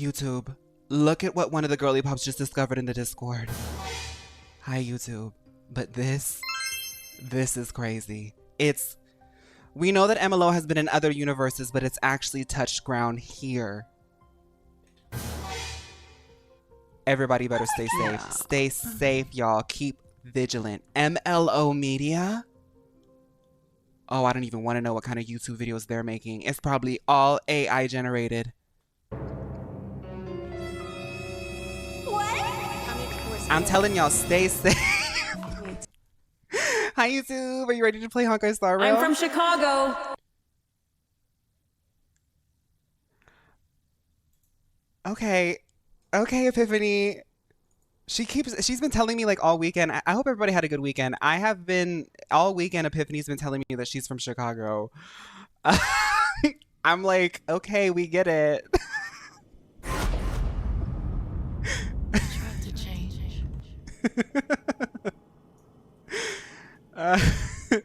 YouTube, look at what one of the girly pops just discovered in the Discord. Hi, YouTube. But this is crazy. We know that MLO has been in other universes, but it's actually touched ground here. Everybody better stay safe. Yeah. Stay safe, y'all. Keep vigilant. MLO Media? Oh, I don't even want to know what kind of YouTube videos they're making. It's probably all AI generated. What? I'm telling y'all, stay safe. Hi, YouTube. Are you ready to play Honkai Star Rail? I'm from Chicago. Okay. Okay, Epiphany. She's been telling me like all weekend. I hope everybody had a good weekend. I have been all weekend. Epiphany's been telling me that she's from Chicago. I'm like, okay, we get it. Tried to change.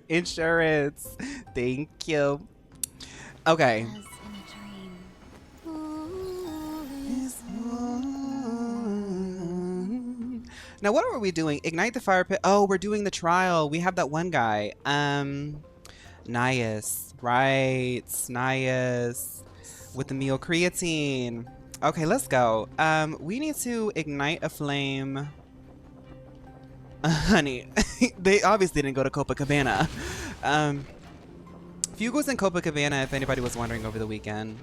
Insurance. Thank you. Okay. As in a dream. Now, what are we doing? Ignite the fire pit. Oh, we're doing the trial. We have that one guy. Nias. Right. Nias. With the meal creatine. Okay, let's go. We need to ignite a flame. Honey, they obviously didn't go to Copacabana. Fugo's in Copacabana, if anybody was wondering over the weekend.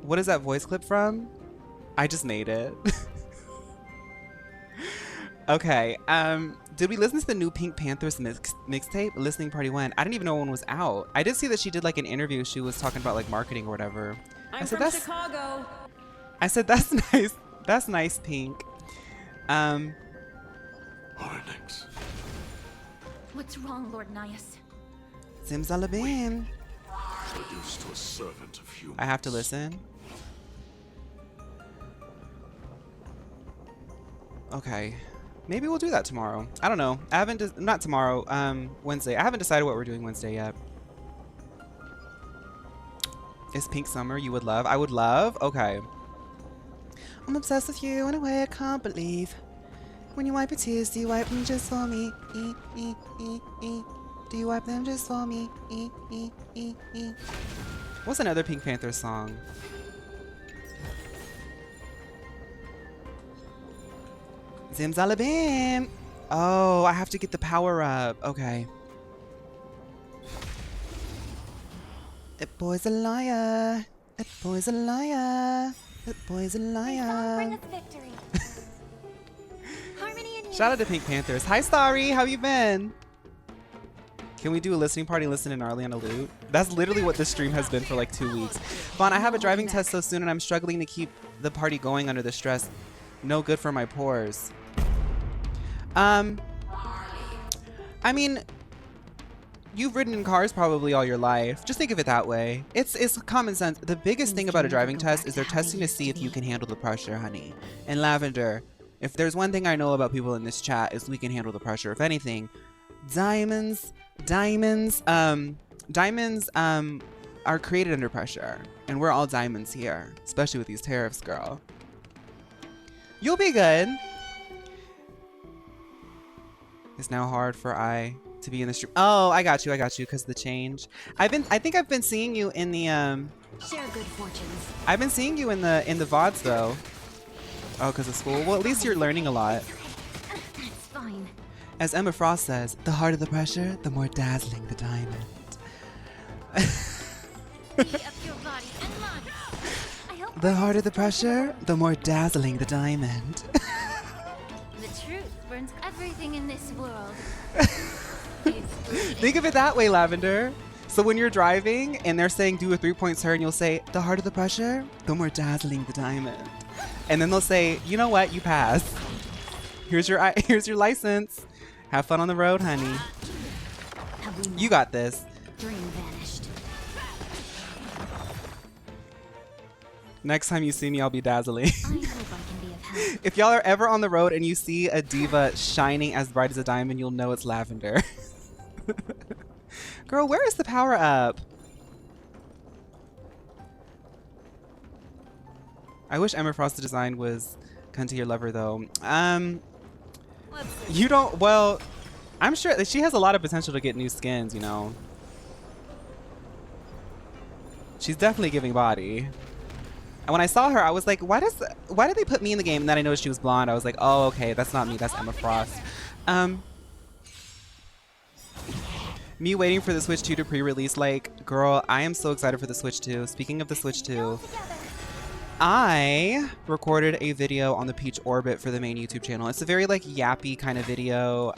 What is that voice clip from? I just made it. Okay, did we listen to the new Pink Panthers mixtape? Listening Party 1. I didn't even know one was out. I did see that she did like an interview. She was talking about like marketing or whatever. I'm from Chicago. I said, that's nice. That's nice, Pink. Onyx. What's wrong, Lord Nias? Simsalabim. Reduced to a servant of humans. I have to listen. Okay. Maybe we'll do that tomorrow. I don't know. I haven't, not tomorrow, Wednesday. I haven't decided what we're doing Wednesday yet. Is Pink Summer you would love? I would love? Okay. I'm obsessed with you in a way I can't believe. When you wipe your tears, do you wipe them just for me? Do you wipe them just for me? What's another Pink Panther song? Zimzalabim! Oh, I have to get the power up. Okay. That boy's a liar. That boy's a liar. That boy's a liar. Bring us victory. Harmony and Shout out to Pink Panthers. Hi, Starry. How you been? Can we do a listening party, listen in Arlie on a loot? That's literally what this stream has been for like 2 weeks. Faun, I have a driving test so soon and I'm struggling to keep the party going under the stress. No good for my pores. I mean, you've ridden in cars probably all your life. Just think of it that way. It's common sense. The biggest thing about a driving test is they're testing to see if you can handle the pressure, honey. And Lavender, if there's one thing I know about people in this chat is we can handle the pressure. If anything, diamonds are created under pressure. And we're all diamonds here, especially with these tariffs, girl. You'll be good. It's now hard for I to be in the stream. Oh, I got you, because the change. I think I've been seeing you in the share good fortunes. I've been seeing you in the VODs though. Oh, because of school. Well, at least you're learning a lot. That's fine. As Emma Frost says, the harder the pressure, the more dazzling the diamond. Be up your body and mind. I hope The harder the pressure, the more dazzling the diamond. the truth burns everything in this world. Think of it that way, Lavender. So when you're driving and they're saying do a 3-point turn, you'll say, the harder the pressure, the more dazzling the diamond. And then they'll say, you know what, you pass. Here's your license. Have fun on the road, honey. You got this. Dream vanished. Next time you see me, I'll be dazzling. I hope I can be of help. If y'all are ever on the road and you see a diva shining as bright as a diamond, you'll know it's Lavender. Girl, where is the power up? I wish Emma Frost's design was Cunty your lover though. Let's see. You don't, well, I'm sure that she has a lot of potential to get new skins, you know. She's definitely giving body. And when I saw her, I was like, why did they put me in the game? And then I noticed she was blonde. I was like, oh, okay, that's not me, that's Emma Frost. Me waiting for the Switch 2 to pre-release, like, girl, I am so excited for the Switch 2. Speaking of the Switch 2, I recorded a video on the Peach Orbit for the main YouTube channel. It's a very, like, yappy kind of video.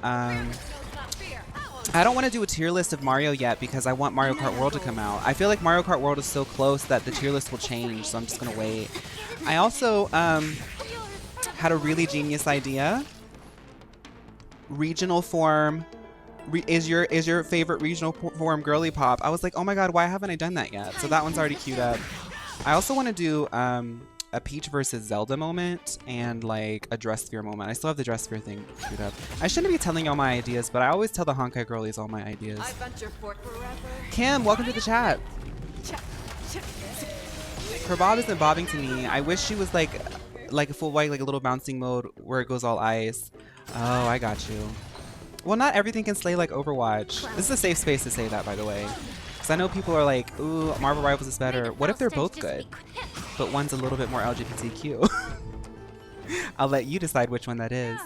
I don't want to do a tier list of Mario yet because I want Mario Kart World to come out. I feel like Mario Kart World is so close that the tier list will change, so I'm just gonna wait. I also had a really genius idea. Regional form is your favorite regional form girly pop. I was like, oh my god, why haven't I done that yet? So that one's already queued up. I also want to do a Peach versus Zelda moment and like a dress sphere moment. I still have the dress sphere thing queued up. I shouldn't be telling y'all my ideas, but I always tell the Honkai girlies all my ideas. Kim, welcome to the chat. Her bob isn't bobbing to me. I wish she was like a full white, like a little bouncing mode where it goes all ice. Oh, I got you. Well, not everything can slay like Overwatch. This is a safe space to say that, by the way. Because I know people are like, ooh, Marvel Rivals is better. What if they're both good? But one's a little bit more LGBTQ. I'll let you decide which one that is.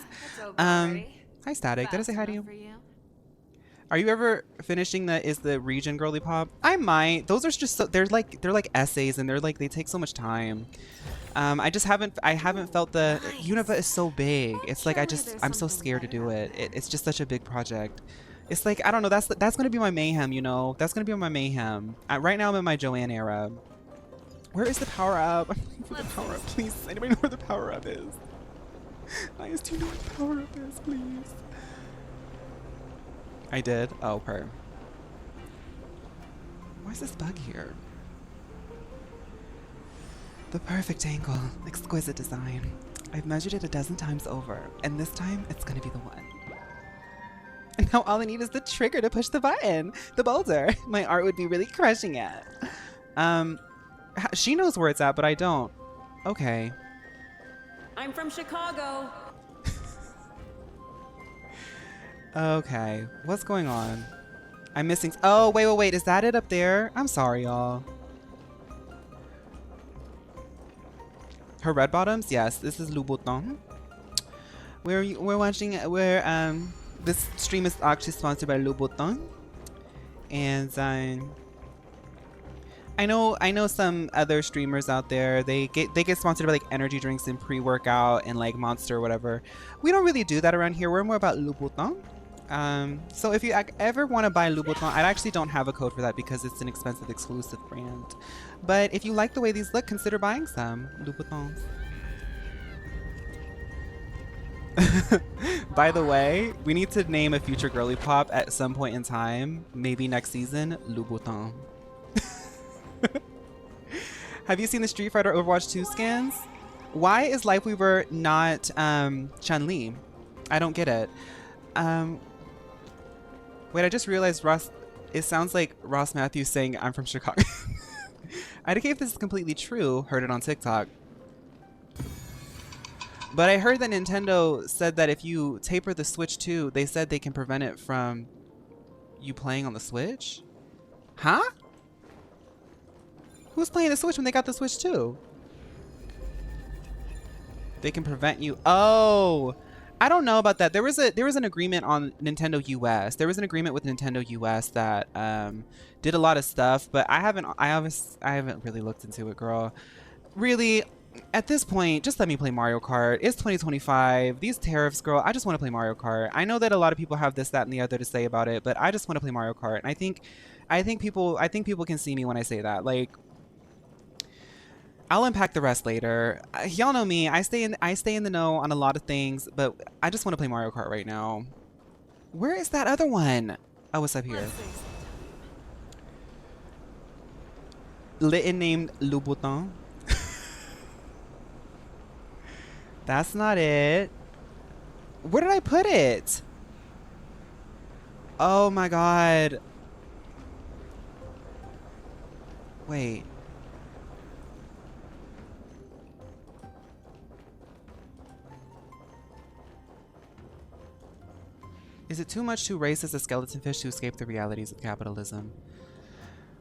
Hi, Static. Did I say hi to you? Are you ever finishing the region girly pop? I might. Those are just so, they're like essays and they take so much time. I haven't felt the Unova is so big. It's like I'm so scared to do it. It's just such a big project. It's like, I don't know, that's gonna be my mayhem, you know? That's gonna be my mayhem. Right now I'm in my Joanne era. Where is the power up? I'm looking for the power up, please. Does anybody know where the power up is? Nice, do you know where the power up is, please? I did? Oh, per. Why is this bug here? The perfect angle, exquisite design. I've measured it a dozen times over, and this time it's gonna be the one. And now all I need is the trigger to push the button, the boulder. My art would be really crushing it. She knows where it's at, but I don't. Okay. I'm from Chicago. Okay, what's going on? I'm missing. Oh, wait. Is that it up there? I'm sorry, y'all. Her red bottoms? Yes, this is Louboutin. We're watching. This stream is actually sponsored by Louboutin, and I know some other streamers out there. They get sponsored by like energy drinks and pre-workout and like Monster or whatever. We don't really do that around here. We're more about Louboutin. So if you ever want to buy Louboutin, I actually don't have a code for that because it's an expensive exclusive brand. But if you like the way these look, consider buying some Louboutins. By the way, we need to name a future girly pop at some point in time, maybe next season, Louboutin. Have you seen the Street Fighter Overwatch 2 skins? Why is Lifeweaver not Chun-Li? I don't get it. Wait, I just realized it sounds like Ross Matthews saying I'm from Chicago. I don't care if this is completely true. Heard it on TikTok. But I heard that Nintendo said that if you taper the Switch 2, they said they can prevent it from you playing on the Switch? Huh? Who's playing the Switch when they got the Switch 2? They can prevent you. Oh, I don't know about that. There was an agreement on Nintendo US. There was an agreement with Nintendo US that did a lot of stuff, but I haven't really looked into it, girl. Really, at this point, just let me play Mario Kart. It's 2025. These tariffs, girl, I just want to play Mario Kart. I know that a lot of people have this, that, and the other to say about it, but I just want to play Mario Kart. And I think people can see me when I say that. Like, I'll unpack the rest later. Y'all know me. I stay in the know on a lot of things, but I just want to play Mario Kart right now. Where is that other one? Oh, it's up here. Litten named Louboutin. That's not it. Where did I put it? Oh my god. Wait. Is it too much to race as a skeleton fish to escape the realities of capitalism?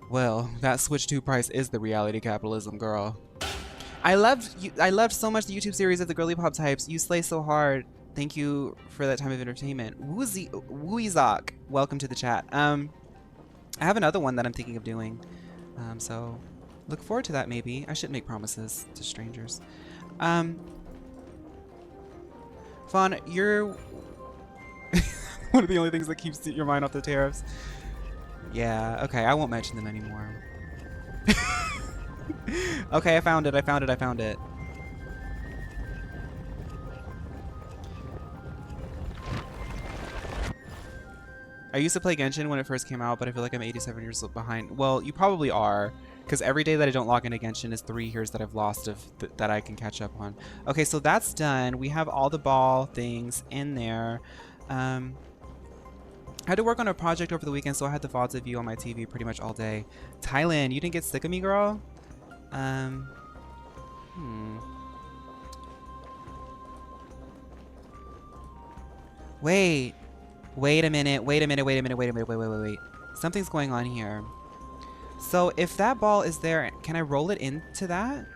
Well, that Switch 2 price is the reality capitalism, girl. I loved so much the YouTube series of the girly pop types. You slay so hard. Thank you for that time of entertainment. Wooizok, welcome to the chat. I have another one that I'm thinking of doing. So look forward to that maybe. I shouldn't make promises to strangers. Faun, you're one of the only things that keeps your mind off the tariffs. Yeah, okay, I won't mention them anymore. Okay, I found it. I used to play Genshin when it first came out, but I feel like I'm 87 years behind. Well, you probably are, because every day that I don't log into Genshin is 3 years that I've lost that I can catch up on. Okay, so that's done. We have all the ball things in there. I had to work on a project over the weekend, so I had the VODs of you on my TV pretty much all day. Thailand, you didn't get sick of me, girl? Wait a minute. Something's going on here. So if that ball is there, can I roll it into that?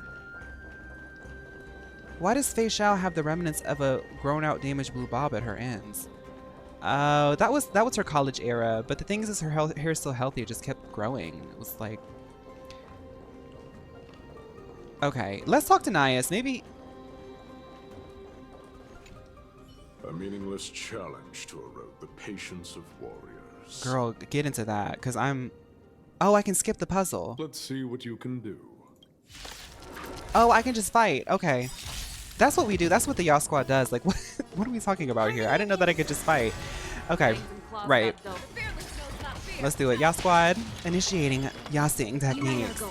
Why does Fei Xiao have the remnants of a grown-out damaged blue bob at her ends? Oh, that was her college era. But the thing is her hair is still healthy. It just kept growing. It was like... Okay, let's talk to Nias. Maybe... A meaningless challenge to erode the patience of warriors. Girl, get into that, because I'm... Oh, I can skip the puzzle. Let's see what you can do. Oh, I can just fight. Okay. That's what we do. That's what the Yaw Squad does. Like, what are we talking about here? I didn't know that I could just fight. Okay. Right. Let's do it. Yaw Squad, initiating Yasing techniques.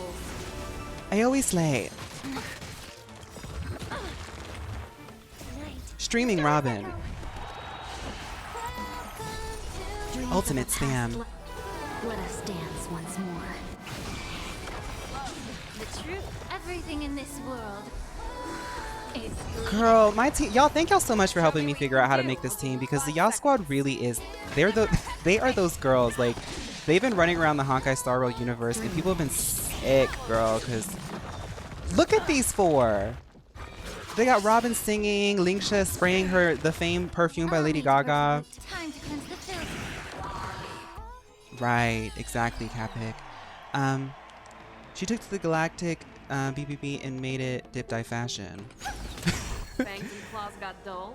AoE Slay. Streaming Robin. Ultimate spam. Let us dance once more. The truth, everything in this world is Girl, my team, y'all, thank y'all so much for helping me figure out how to make this team, because the Yaw Squad really is, they are those girls. Like, they've been running around the Honkai Star Rail universe, and people have been sick, girl, because look at these four. They got Robin singing, Lingsha spraying the famed perfume by Lady Gaga. time to cleanse the filth. Right, exactly, Capic. She took to the galactic BBB and made it dip dye fashion. Fangs and claws got dull.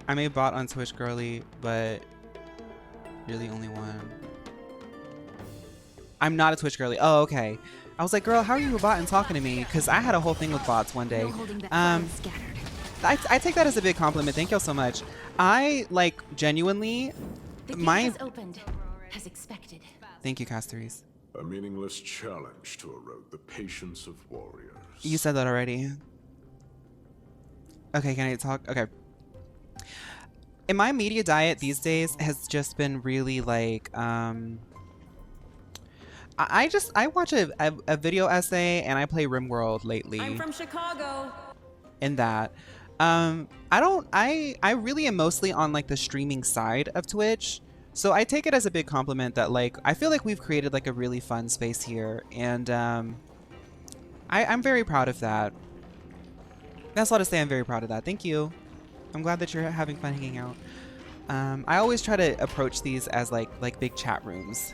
I made bot on Twitch, girly, but you're the only one. I'm not a Twitch girly. Oh, okay. I was like, girl, how are you a bot and talking to me? Because I had a whole thing with bots one day. No holding back funds scattered. I take that as a big compliment. Thank y'all so much. I, like, genuinely, The gate my... has opened, as expected. Thank you, Casteries. A meaningless challenge to erode the patience of warriors. You said that already. Okay, can I talk? Okay. In my media diet these days has just been really like, I watch a video essay and I play RimWorld lately. I'm from Chicago. In that. I really am mostly on like the streaming side of Twitch. So I take it as a big compliment that like, I feel like we've created like a really fun space here. And I'm very proud of that. That's all to say, I'm very proud of that. Thank you. I'm glad that you're having fun hanging out. I always try to approach these as like big chat rooms.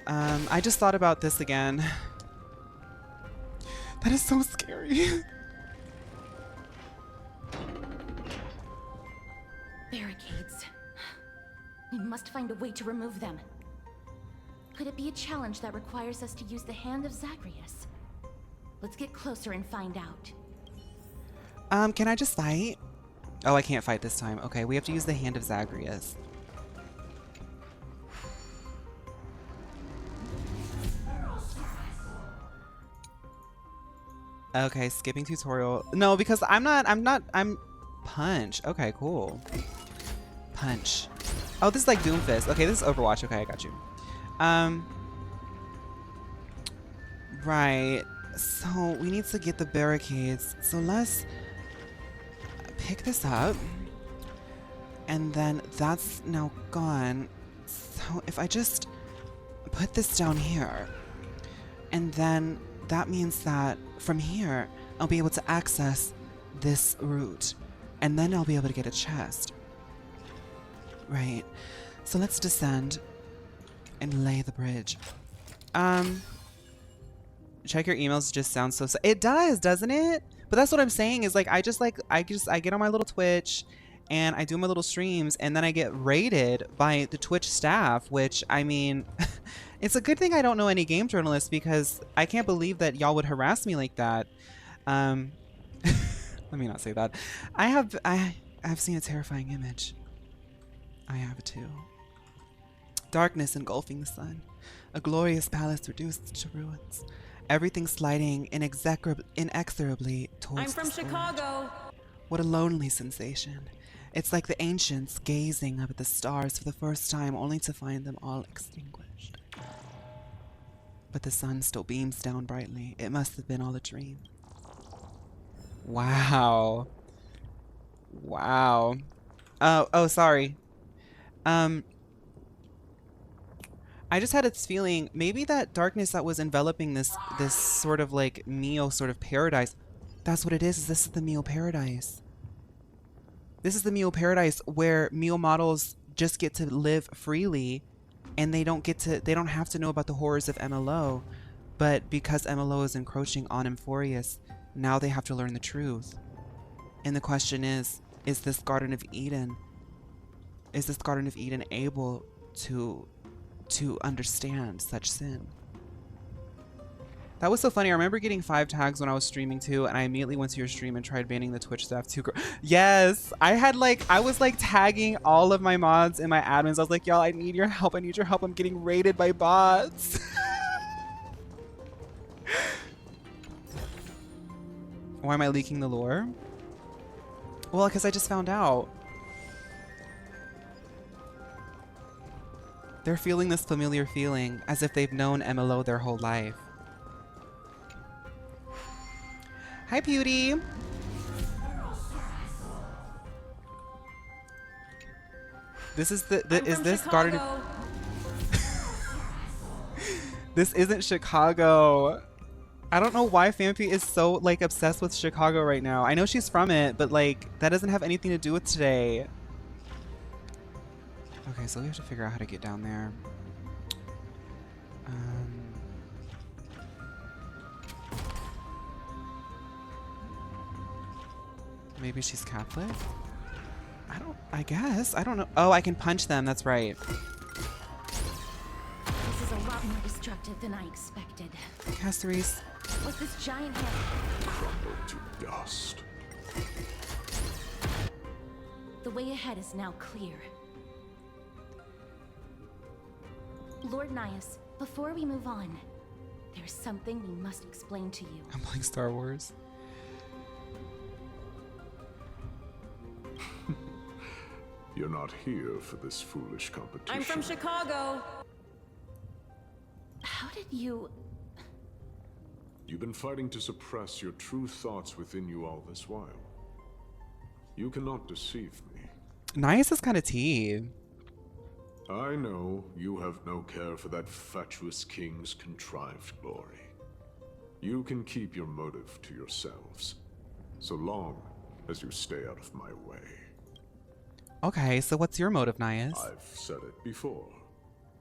I just thought about this again. That is so scary. Barricades. We must find a way to remove them. Could it be a challenge that requires us to use the hand of Zagreus? Let's get closer and find out. Can I just fight? Oh, I can't fight this time. Okay, we have to use the hand of Zagreus. Okay, skipping tutorial. No, because I'm punch. Okay, cool. Punch. Oh, this is like Doomfist. Okay, this is Overwatch. Okay, I got you. Right. So we need to get the barricades. So let's pick this up, and then that's now gone. So if I just put this down here, and then that means that from here, I'll be able to access this route, and then I'll be able to get a chest. Right. So let's descend and lay the bridge. Check your emails just sounds so it does, doesn't it? But that's what I'm saying is like I get on my little Twitch and I do my little streams, and then I get raided by the Twitch staff, which I mean it's a good thing I don't know any game journalists, because I can't believe that y'all would harass me like that. Let me not say that. I have seen a terrifying image. I have too. Darkness engulfing the sun. A glorious palace reduced to ruins. Everything sliding inexorably towards I'm from the storm. Chicago. What a lonely sensation. It's like the ancients gazing up at the stars for the first time, only to find them all extinguished. But the sun still beams down brightly. It must have been all a dream. Wow. Wow. Oh, sorry. I just had this feeling, maybe that darkness that was enveloping this sort of like Mio sort of paradise, that's what it is this is the Mio paradise. This is the Mio paradise where Mio models just get to live freely, and they don't have to know about the horrors of MLO, but because MLO is encroaching on Emphorius, now they have to learn the truth. And the question is this Garden of Eden able to understand such sin? That was so funny. I remember getting 5 tags when I was streaming too, and I immediately went to your stream and tried banning the Twitch staff too. Yes, I was like tagging all of my mods and my admins. I was like, y'all, I need your help. I'm getting raided by bots. Why am I leaking the lore? Well, because I just found out. They're feeling this familiar feeling, as if they've known MLO their whole life. Hi, Beauty. This is is this Garden? This isn't Chicago. I don't know why Fampi is so like obsessed with Chicago right now. I know she's from it, but like that doesn't have anything to do with today. Okay, so we have to figure out how to get down there. Maybe she's Catholic? I guess. I don't know. Oh, I can punch them. That's right. This is a lot more destructive than I expected. Caceres. What's this giant head? Crumble to dust. The way ahead is now clear. Lord Nias, before we move on, there's something we must explain to you. I'm playing Star Wars. You're not here for this foolish competition. I'm from Chicago. How did you... You've been fighting to suppress your true thoughts within you all this while. You cannot deceive me. Nias is kind of tea. I know you have no care for that fatuous king's contrived glory. You can keep your motive to yourselves, so long as you stay out of my way. Okay, so what's your motive, Nias? I've said it before.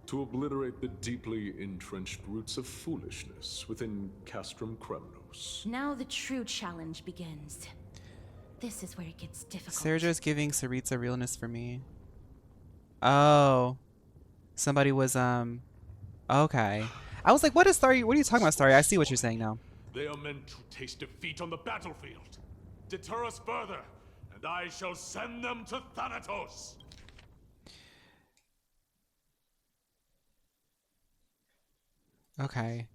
To obliterate the deeply entrenched roots of foolishness within Castrum Kremnos. Now the true challenge begins. This is where it gets difficult. Sergio's giving Saritza realness for me. Oh. Somebody was, okay. I was like, what are you talking about, Starry? I see what you're saying now. They are meant to taste defeat on the battlefield. Deter us further, and I shall send them to Thanatos. Okay.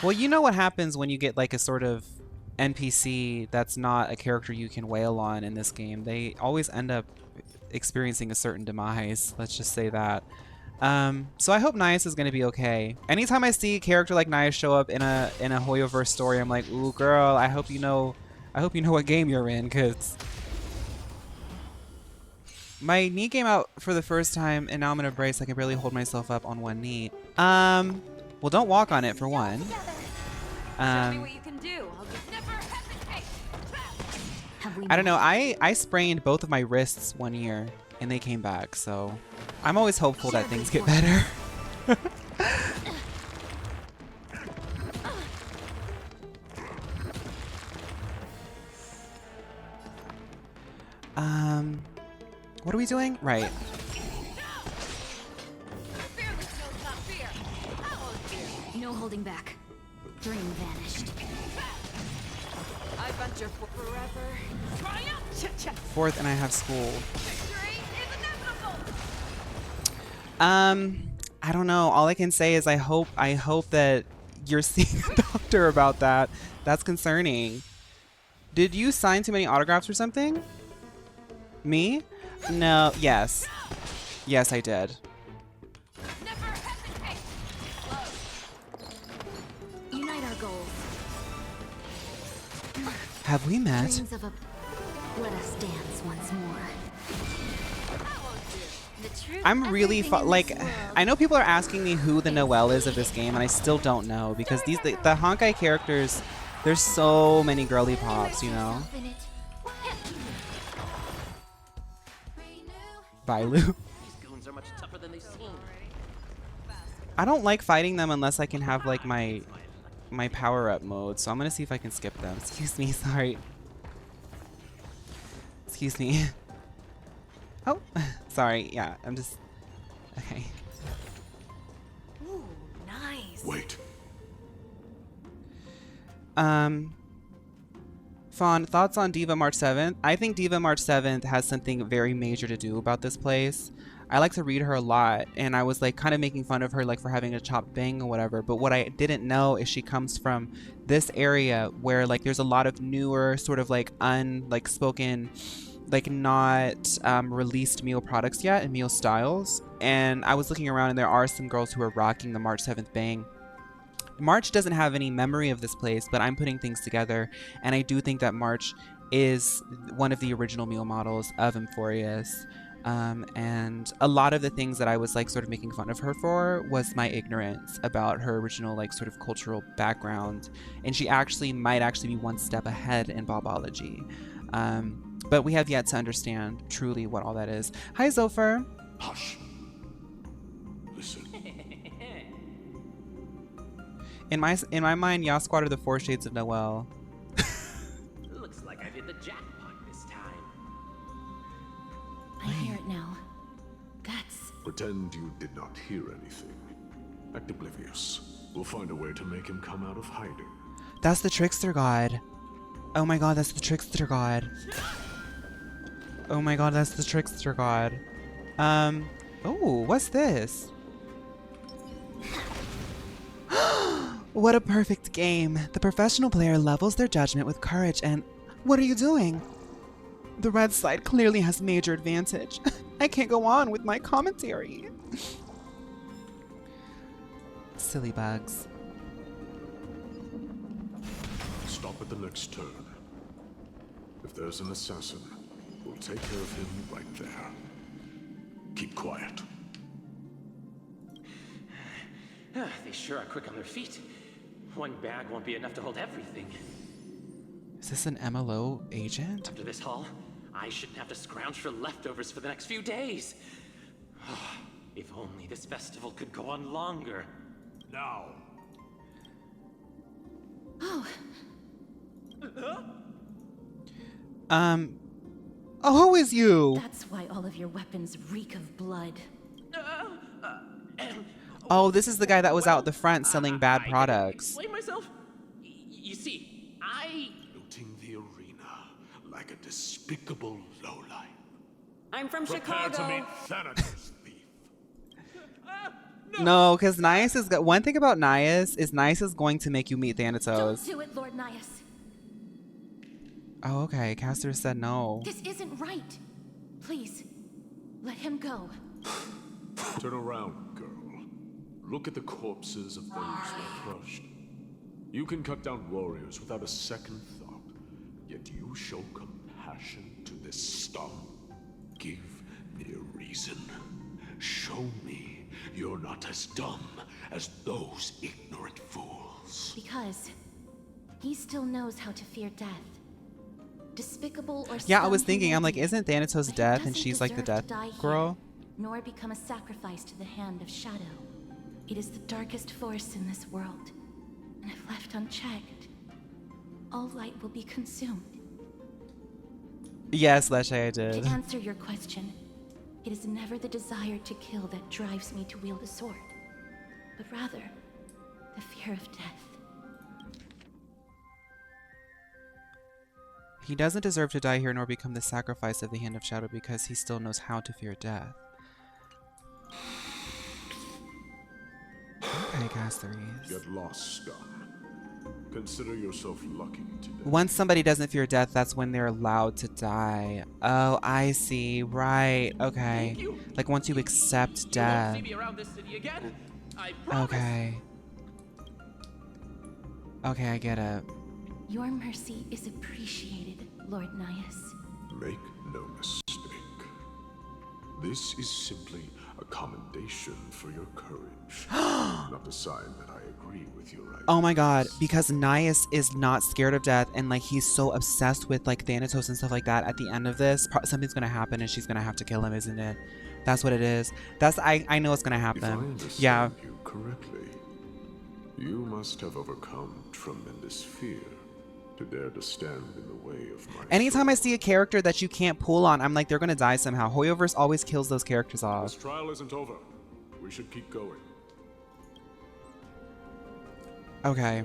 Well, you know what happens when you get like a sort of NPC that's not a character you can wail on in this game. They always end up experiencing a certain demise. Let's just say that. So I hope Nias is going to be okay. Anytime I see a character like Nias show up in a Hoyoverse story, I'm like, ooh, girl, I hope you know what game you're in, because My knee came out for the first time, and now I'm in a brace. I can barely hold myself up on one knee. Well, don't walk on it for one. Show me what you can do. I'll just never hesitate. I don't know. I sprained both of my wrists one year, and they came back. So I'm always hopeful that things get better. What are we doing? Right. No holding back. Dream vanished. I venture for forever. Triumph! Fourth, and I have school. Victory is inevitable! I don't know. All I can say is I hope that you're seeing a doctor about that. That's concerning. Did you sign too many autographs or something? Me? No. Yes. Yes, I did. Never hesitate! Unite our goals. Have we met? Dreams of a... Let us dance once more. The truth I'm really everything in like, this world. I know people are asking me who the Noelle is of this game, and I still don't know because the Honkai characters, there's so many girly pops, you know. Bailu. These goons are much tougher than they seem. I don't like fighting them unless I can have like my power-up mode, so I'm gonna see if I can skip them. Excuse me, sorry. Excuse me. Oh, sorry. Yeah, I'm just okay. Ooh, nice. Wait. Fawn, thoughts on Diva March 7th? I think Diva March 7th has something very major to do about this place. I like to read her a lot, and I was like kind of making fun of her like for having a chopped bang or whatever, but what I didn't know is she comes from this area where like there's a lot of newer sort of like spoken, like not released meal products yet and meal styles. And I was looking around and there are some girls who are rocking the March 7th bang. March doesn't have any memory of this place, but I'm putting things together, and I do think that March is one of the original meal models of Emphorius. And a lot of the things that I was like sort of making fun of her for was my ignorance about her original like sort of cultural background, and she might actually be one step ahead in Bobology. But we have yet to understand truly what all that is. Hi, Zopher. Hush. Listen. In my mind, Yasquad are the four shades of Noelle. Looks like I hit the jackpot this time. I hear it now. That's... Pretend you did not hear anything. Act oblivious. We'll find a way to make him come out of hiding. That's the trickster god. Oh my god, that's the trickster god. Oh my god, that's the trickster god. Oh, what's this? What a perfect game. The professional player levels their judgment with courage and... What are you doing? The red side clearly has major advantage. I can't go on with my commentary. Silly bugs. Stop at the next turn. If there's an assassin, we'll take care of him right there. Keep quiet. They sure are quick on their feet. One bag won't be enough to hold everything. Is this an MLO agent? After this haul, I shouldn't have to scrounge for leftovers for the next few days. If only this festival could go on longer. Now. Oh, Oh, who is you? that's why all of your weapons reek of blood. Oh, this is the guy that was out the front selling bad I products. Explain myself. You see, Looting the arena like a despicable lowlife. I'm from Prepare Chicago. to meet Thanatos, thief. No, because Nias is... One thing about Nias is Nias is going to make you meet Don't Thanatos. do it, Lord Nias. Oh, okay. Caster said no. This isn't right. Please, let him go. Turn around, girl. Look at the corpses of those who are crushed. You can cut down warriors without a second thought, yet you show compassion to this scum. Give reason. Show me you're not as dumb as those ignorant fools. Because he still knows how to fear death. Despicable or Yeah, I was some thinking, he I'm may like, be, isn't Thanatos but he death and doesn't she's like the deserve death to die girl? here, nor become a sacrifice to the hand of shadow. It is the darkest force in this world, and if left unchecked, all light will be consumed. Yes, Leshay, I did. To answer your question, it is never the desire to kill that drives me to wield a sword, but rather the fear of death. He doesn't deserve to die here nor become the sacrifice of the hand of shadow because he still knows how to fear death. Okay, Caceres. Get lost, scum. Consider yourself lucky today. Once somebody doesn't fear death, that's when they're allowed to die. Oh, I see. Right. Okay. Like once you accept death. You won't see me around this city again. I promise. Okay. Okay, I get it. Your mercy is appreciated, Lord Naius. Make no mistake. This is simply a commendation for your courage, not a sign that I agree with your ideas. Oh my god, because Naius is not scared of death and like he's so obsessed with like Thanatos and stuff like that, at the end of this, something's gonna happen and she's gonna have to kill him, isn't it? That's what it is. That's I know it's gonna If I happen. understand Yeah. you correctly, you must have overcome tremendous fear to dare to stand in the way of my Anytime I sword. see a character that you can't pull on, I'm like, they're gonna die somehow. Hoyoverse always kills those characters This off. trial isn't over. We should keep going. Okay.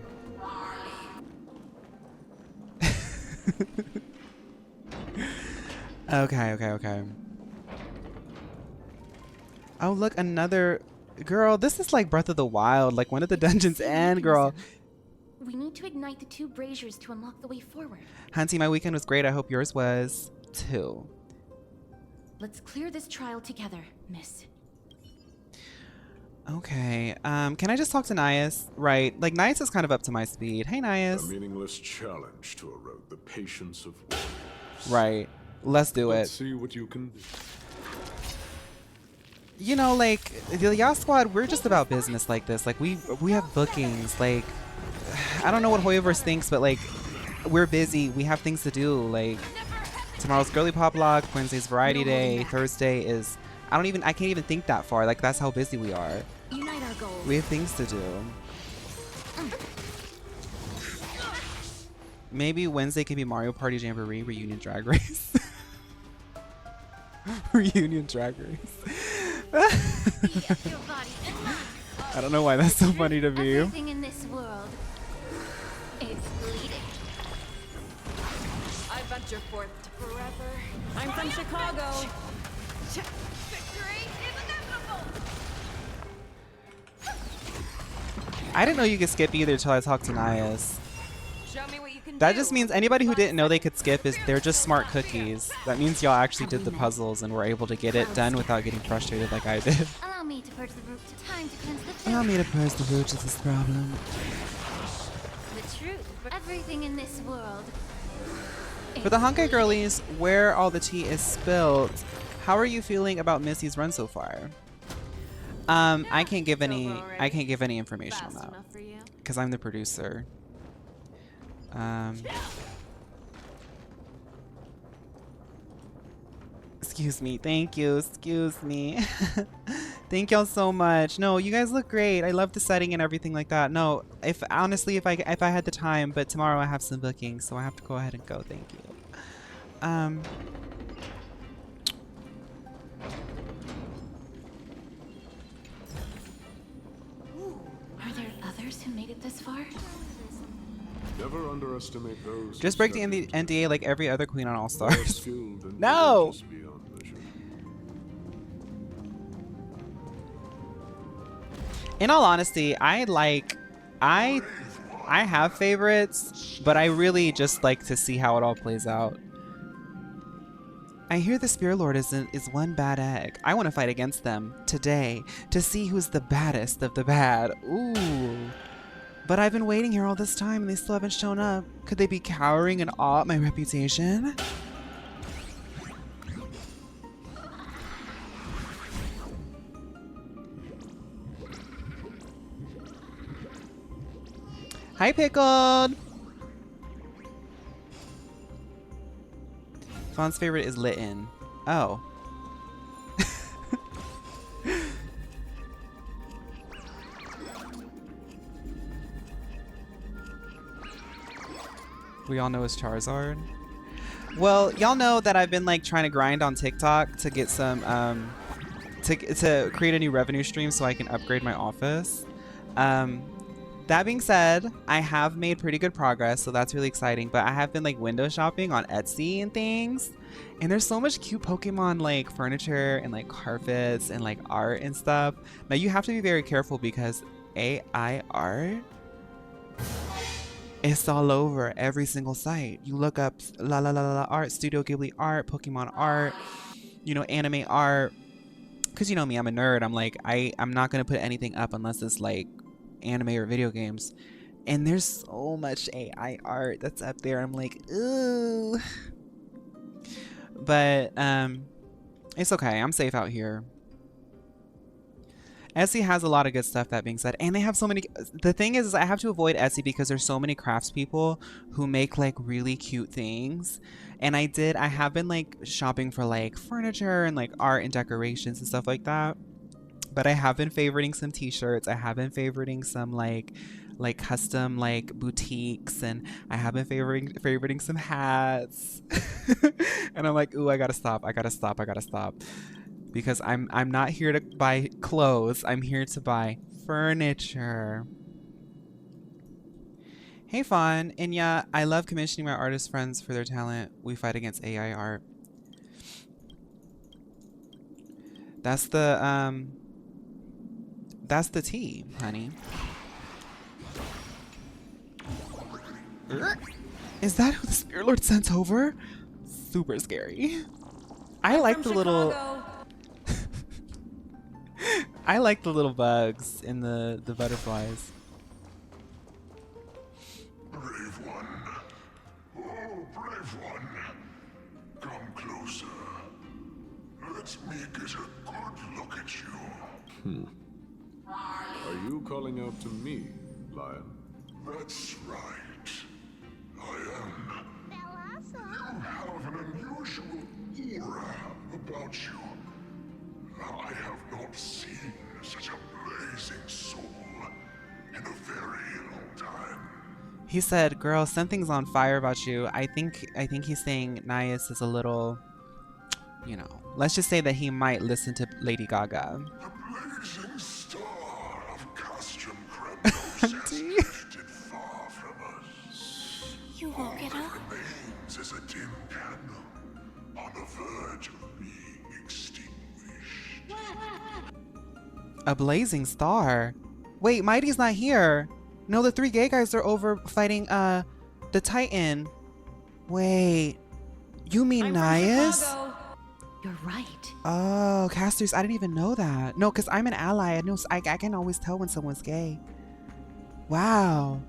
Okay. Oh, look, another... Girl, this is like Breath of the Wild. Like, when did the dungeons end, girl? We need to ignite the two braziers to unlock the way forward. Hansi, my weekend was great. I hope yours was, too. Let's clear this trial together, miss. Okay. Can I just talk to Naius? Right. Like, Naius is kind of up to my speed. Hey, A Naius. meaningless challenge to erode the patience of warriors. Right. Let's do Let's it. see what you can do. You know, like, the Yas Squad, we're just about business like this. Like, we have bookings. Like, I don't know what Hoyoverse thinks, but, like, we're busy. We have things to do. Like, tomorrow's Girly Pop Block, Wednesday's Variety Day, Thursday is... I can't even think that far. Like, that's how busy we are. Unite our goals. We have things to do. Maybe Wednesday can be Mario Party Jamboree Reunion Drag Race. Reunion Drag Race. I don't know why that's so funny to me. Everything in this world is bleeding. I venture forth to forever. I'm from Chicago. Victory is inevitable. I didn't know you could skip either till I talked to Naius. Show me what you can That do. just means anybody who didn't know they could skip they're just smart cookies. That means y'all actually did the puzzles and were able to get it done without getting frustrated like I did. Allow me to purge the root to time to cleanse the Allow filth. me to purge the root of this problem. The truth. Everything in this world. For the Honkai girlies, where all the tea is spilled, how are you feeling about Missy's run so far? I can't give any information on Fast that enough for you. because I'm the producer. Excuse me. Thank you. Excuse me. Thank y'all so much. No, you guys look great. I love the setting and everything like that. No, if honestly, if I had the time, but tomorrow I have some bookings, so I have to go ahead and go. Thank you. Are there others who made it this far? Never underestimate those. Just break the NDA like every other queen on All More Stars. skilled and No! courageous beyond measure. In all honesty, I have favorites, but I really just like to see how it all plays out. I hear the Spear Lord is one bad egg. I want to fight against them today to see who's the baddest of the bad. Ooh. But I've been waiting here all this time and they still haven't shown up. Could they be cowering in awe at my reputation? Hi, Pickled. Fawn's favorite is Litten. Oh. We all know it's Charizard. Well, y'all know that I've been like trying to grind on TikTok to get some to create a new revenue stream so I can upgrade my office. That being said, I have made pretty good progress, so that's really exciting. But I have been like window shopping on Etsy and things, and there's so much cute Pokemon like furniture and like carpets and like art and stuff. Now you have to be very careful because AI art, it's all over every single site. You look up la la la la art, Studio Ghibli art, Pokemon art, you know, anime art. Cause you know me, I'm a nerd. I'm like, I'm not gonna put anything up unless it's like anime or video games. And there's so much AI art that's up there. I'm like, ooh. But it's okay. I'm safe out here. Etsy has a lot of good stuff, that being said. And they have so many. The thing is I have to avoid Etsy because there's so many craftspeople who make like really cute things. And I have been like shopping for like furniture and like art and decorations and stuff like that. But I have been favoriting some t-shirts. I have been favoriting some like custom like boutiques, and I have been favoriting some hats. And I'm like, ooh, I gotta stop. Because I'm not here to buy clothes. I'm here to buy furniture. Hey, Fawn. And yeah, I love commissioning my artist friends for their talent. We fight against AI art. That's the tea, honey. Is that who the Spirit Lord sent over? Super scary. I like the little I like the little bugs in the butterflies. Brave one. Oh, brave one. Come closer. Let me get a good look at you. Are you calling out to me, Lion? That's right. I am. You have an unusual aura about you. I have not seen such a blazing soul in a very long time. He said, "Girl, something's on fire about you." I think he's saying Nias is a little, you know. Let's just say that he might listen to Lady Gaga. The blazing star of Castrum Kremnos has drifted far from us. You woke it up? Remains as a dim candle on the verge of being extinguished. A blazing star? Wait, Mighty's not here. No, the three gay guys are over fighting the Titan. Wait, you mean I'm from Nias? Chicago. You're right. Oh, casters, I didn't even know that. No, because I'm an ally. I can always tell when someone's gay. Wow.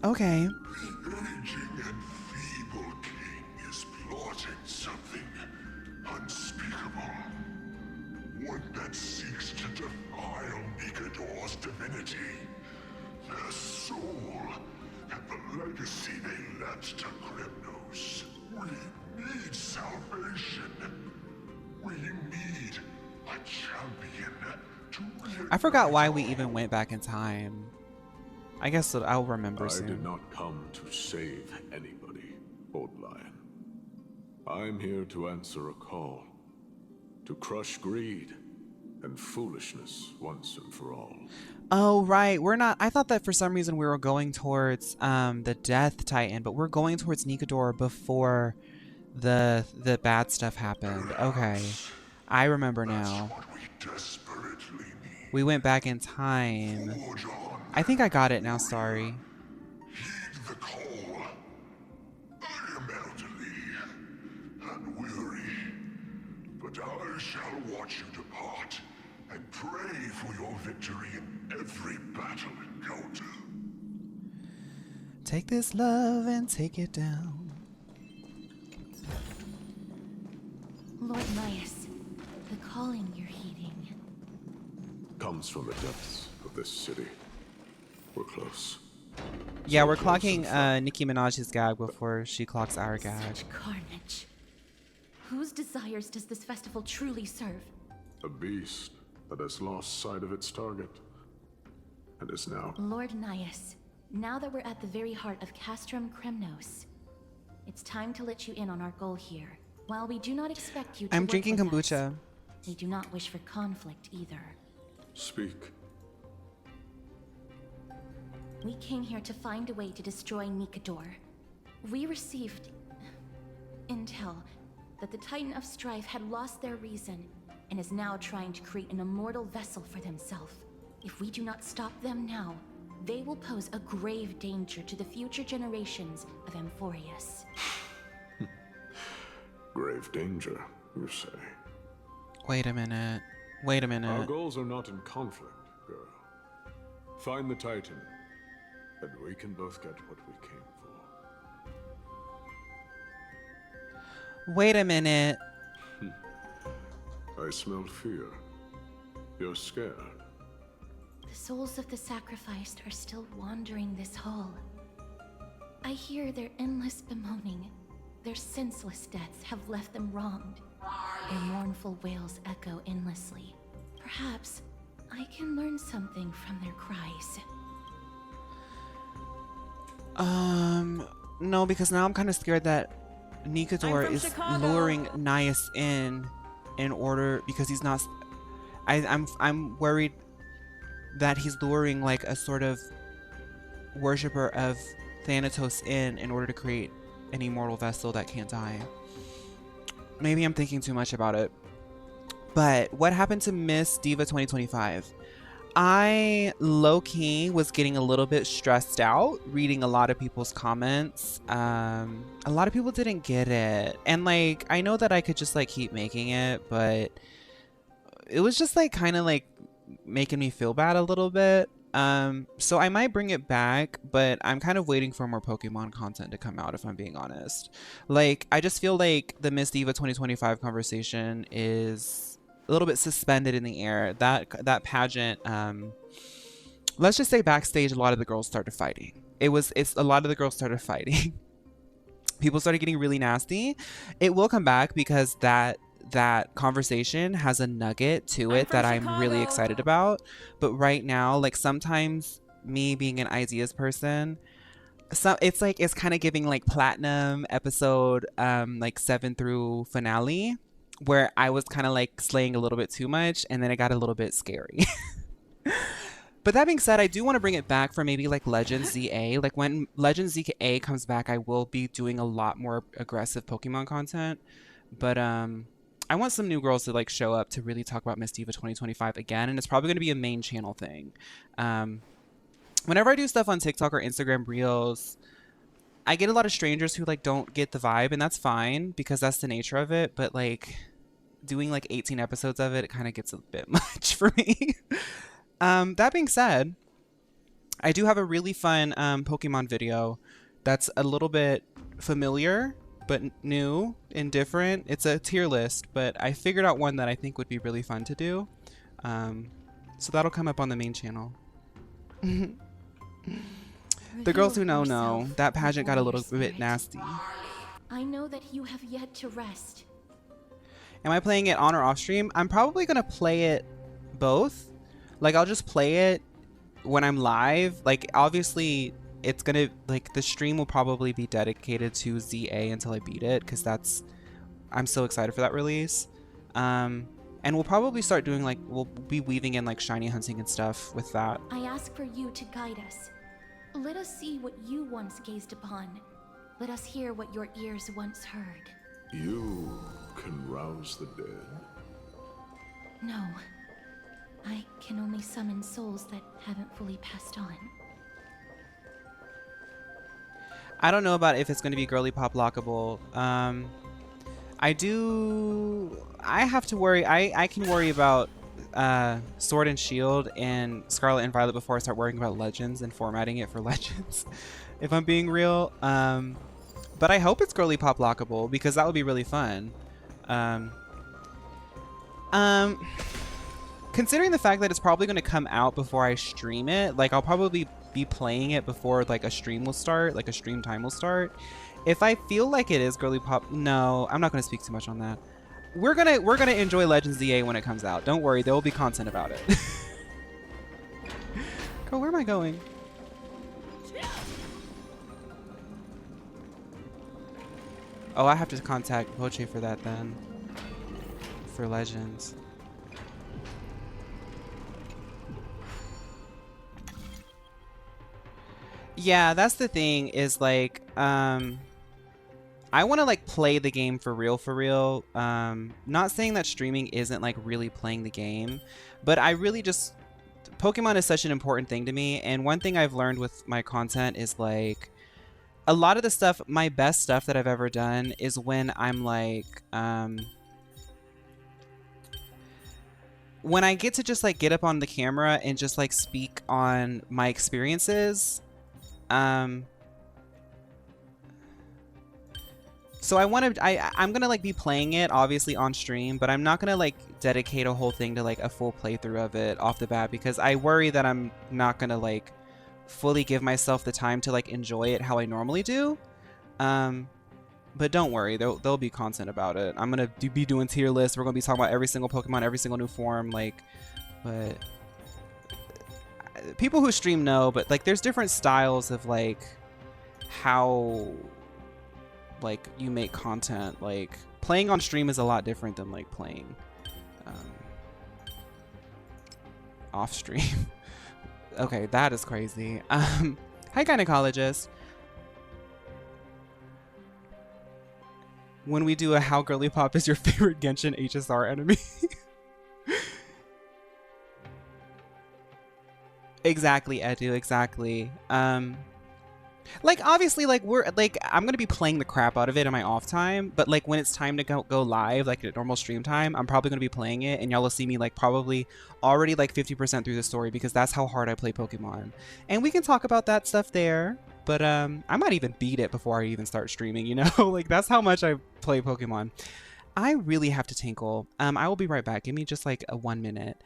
Okay. The aging and feeble king is plotting something unspeakable. One that seeks to defile Nikador's divinity, their soul, and the legacy they left to Kremnos. We need salvation. We need a champion to I forgot why we even went back in time. I guess I'll remember I soon. did not come to save anybody, Old Lion. I'm here to answer a call. To crush greed and foolishness once and for all. Oh, right. We're not. I thought that for some reason we were going towards the Death Titan, but we're going towards Nikador before the bad stuff happened. Okay. I remember now. What we desperately need. We went back in time. Forge on. I think I got it now, sorry. Heed the call. I am elderly and weary, but I shall watch you depart and pray for your victory in every battle encounter. Take this love and take it down. Lord Nias, the calling you're heeding. Comes from the depths of this city. We're close. Yeah, So we're close clocking and far. Nicki Minaj's gag before she clocks our gag. Such carnage. Whose desires does this festival truly serve? A beast that has lost sight of its target. And is now... Lord Naius, now that we're at the very heart of Castrum Kremnos, it's time to let you in on our goal here. While we do not expect you to I'm work drinking with us, kombucha. we do not wish for conflict either. Speak. We came here to find a way to destroy Nikador. We received intel that the Titan of Strife had lost their reason and is now trying to create an immortal vessel for themselves. If we do not stop them now, they will pose a grave danger to the future generations of Amphorius. Grave danger, you say. Wait a minute. Wait a Our minute. goals are not in conflict, girl. Find the Titan, and we can both get what we came for. Wait a minute. I smell fear. You're scared. The souls of the sacrificed are still wandering this hall. I hear their endless bemoaning. Their senseless deaths have left them wronged. Their mournful wails echo endlessly. Perhaps I can learn something from their cries. No, because now I'm kind of scared that Nikador from is Chicago. luring Naius in order because he's not. I'm worried that he's luring like a sort of worshiper of Thanatos in order to create an immortal vessel that can't die. Maybe I'm thinking too much about it. But what happened to Miss Diva 2025? I low-key was getting a little bit stressed out reading a lot of people's comments. A lot of people didn't get it. And like, I know that I could just like keep making it, but it was just like kind of like making me feel bad a little bit. So I might bring it back, but I'm kind of waiting for more Pokemon content to come out, if I'm being honest. Like, I just feel like the Miss Diva 2025 conversation is a little bit suspended in the air. That pageant, let's just say backstage, a lot of the girls started fighting. It's a lot of the girls started fighting. People started getting really nasty. It will come back because that conversation has a nugget to it that I'm really excited about. But right now, like sometimes me being an ideas person, it's like it's kind of giving like platinum episode like 7 through finale, where I was kind of like slaying a little bit too much and then it got a little bit scary. But that being said, I do want to bring it back for maybe like Legends ZA. Like when Legends ZA comes back, I will be doing a lot more aggressive Pokemon content. But I want some new girls to like show up to really talk about Miss Diva 2025 again, and it's probably going to be a main channel thing. Whenever I do stuff on TikTok or Instagram Reels, I get a lot of strangers who like don't get the vibe, and that's fine because that's the nature of it. But like doing like 18 episodes of it kind of gets a bit much for me. That being said, I do have a really fun Pokemon video that's a little bit familiar but new and different. It's a tier list, but I figured out one that I think would be really fun to do. So that'll come up on the main channel. The girls who know, that pageant got a little bit nasty. I know that you have yet to rest. Am I playing it on or off stream? I'm probably gonna play it both. Like I'll just play it when I'm live. Like obviously it's gonna like the stream will probably be dedicated to ZA until I beat it, because I'm so excited for that release. And we'll probably start doing like we'll be weaving in like shiny hunting and stuff with that. I ask for you to guide us. Let us see what you once gazed upon. Let us hear what your ears once heard. You can rouse the dead. No. I can only summon souls that haven't fully passed on. I don't know about if it's going to be girly pop lockable. I have to worry. I can worry about Sword and Shield and Scarlet and Violet before I start worrying about Legends and formatting it for Legends, if I'm being real. But I hope it's girly pop lockable because that would be really fun. Considering the fact that it's probably going to come out before I stream it, like I'll probably be playing it before like a stream will start, like a stream time will start. If I feel like it is girly pop, no, I'm not gonna speak too much on that. We're gonna enjoy Legends ZA when it comes out. Don't worry, there will be content about it. Girl, where am I going? Oh, I have to contact Poche for that then. For Legends. Yeah, that's the thing is like, I want to like play the game for real. Not saying that streaming isn't like really playing the game, but I really just, Pokemon is such an important thing to me. And one thing I've learned with my content is like, a lot of the stuff, my best stuff that I've ever done is when I'm like, when I get to just like get up on the camera and just like speak on my experiences. So I'm gonna like be playing it obviously on stream, but I'm not gonna like dedicate a whole thing to like a full playthrough of it off the bat because I worry that I'm not gonna like fully give myself the time to like enjoy it how I normally do. But don't worry, there'll be content about it. I'm gonna be doing tier lists. We're gonna be talking about every single Pokemon, every single new form, like, but people who stream know, but like there's different styles of like how like you make content. Like playing on stream is a lot different than like playing off stream. Okay, that is crazy. Hi gynecologist. When we do a how girly pop is your favorite Genshin HSR enemy. Exactly, Edu, exactly. Like obviously like I'm gonna be playing the crap out of it in my off time, but like when it's time to go live, like at normal stream time, I'm probably gonna be playing it and y'all will see me like probably already like 50% through the story because that's how hard I play Pokemon. And we can talk about that stuff there, but I might even beat it before I even start streaming, you know? Like that's how much I play Pokemon. I really have to tinkle. I will be right back. Give me just like a 1 minute.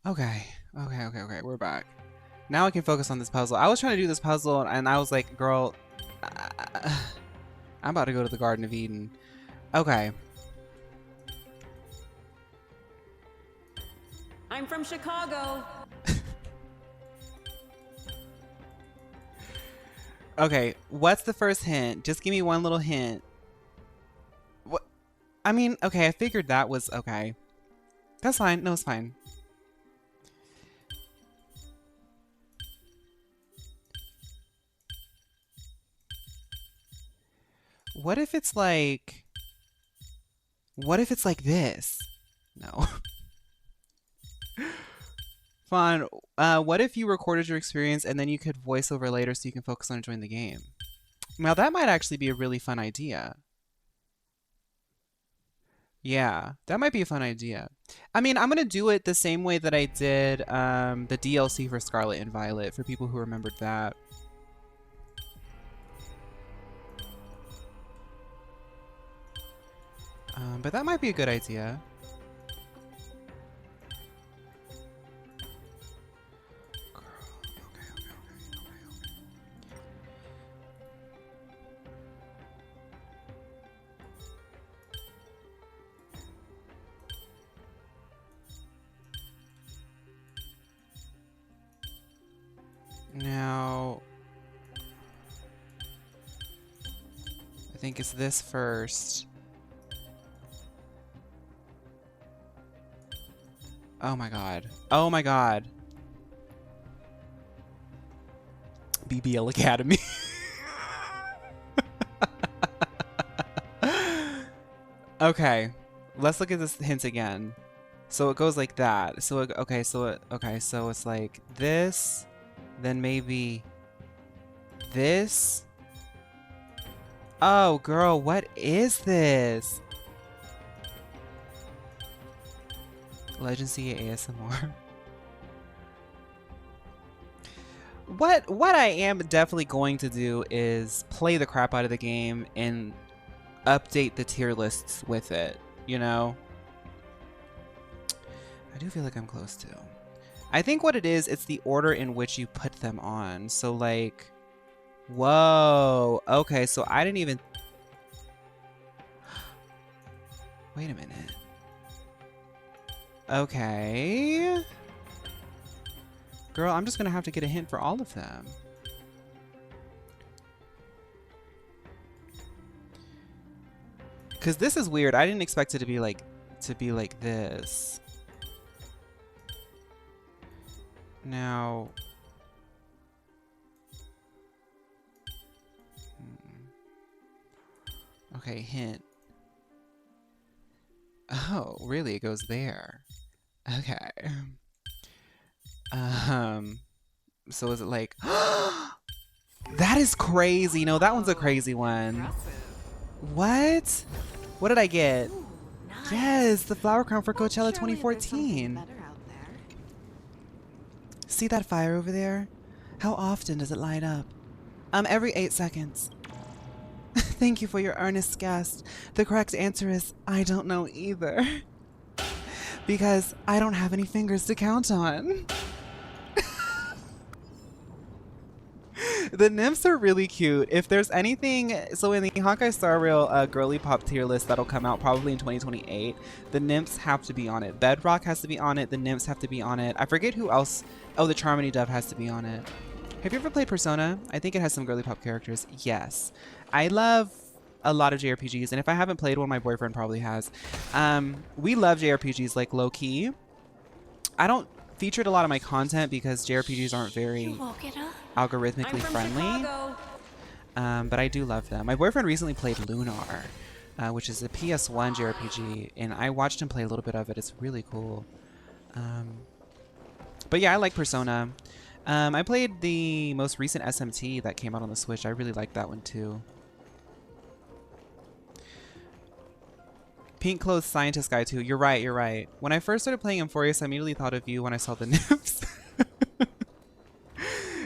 Okay, we're back. Now I can focus on this puzzle. I was trying to do this puzzle and I was like, girl, I'm about to go to the Garden of Eden. Okay. I'm from Chicago. Okay, what's the first hint? Just give me one little hint. What? I mean, okay, I figured that was okay. That's fine. No, it's fine. What if it's like... What if it's like this? No. Fun. What if you recorded your experience and then you could voice over later so you can focus on enjoying the game? Now that might actually be a really fun idea. Yeah, that might be a fun idea. I mean, I'm gonna do it the same way that I did the DLC for Scarlet and Violet for people who remembered that. But that might be a good idea. Now, I think it's this first. Oh my god. Oh my god. BBL Academy. Okay, let's look at this hint again. So it goes like that. So it, okay, so it's like this, then maybe this. Oh, girl, what is this? Legend CA ASMR. What I am definitely going to do is play the crap out of the game and update the tier lists with it, you know? I do feel like I'm close to. I think what it is, it's the order in which you put them on. So like, whoa, okay, so I didn't even... Wait a minute. Okay. Girl, I'm just gonna have to get a hint for all of them. Cause this is weird. I didn't expect it to be like this. Now, okay, hint. Oh, really? It goes there. Okay. So is it like that is crazy. No, that one's a crazy one. What? What did I get? Ooh, nice. Yes, the flower crown for Well, Coachella surely there's something 2014. better out there. See that fire over there? How often does it light up? Every 8 seconds. Thank you for your earnest guess. The correct answer is I don't know either. Because I don't have any fingers to count on. The nymphs are really cute. If there's anything, so in the Honkai Star Rail girly pop tier list that'll come out probably in 2028, the nymphs have to be on it. Bedrock has to be on it. The nymphs have to be on it. I forget who else. Oh, the Charmony Dove has to be on it. Have you ever played Persona? I think it has some girly pop characters. Yes. I love a lot of JRPGs, and if I haven't played one, my boyfriend probably has. We love JRPGs like low key. I don't feature it a lot of my content because JRPGs aren't very algorithmically friendly. But I do love them. My boyfriend recently played Lunar, which is a PS1 JRPG, and I watched him play a little bit of it. It's really cool. But yeah, I like Persona. I played the most recent SMT that came out on the Switch. I really liked that one too. Pink clothes scientist guy too. You're right, you're right. When I first started playing Amphorius, I immediately thought of you when I saw the nymphs.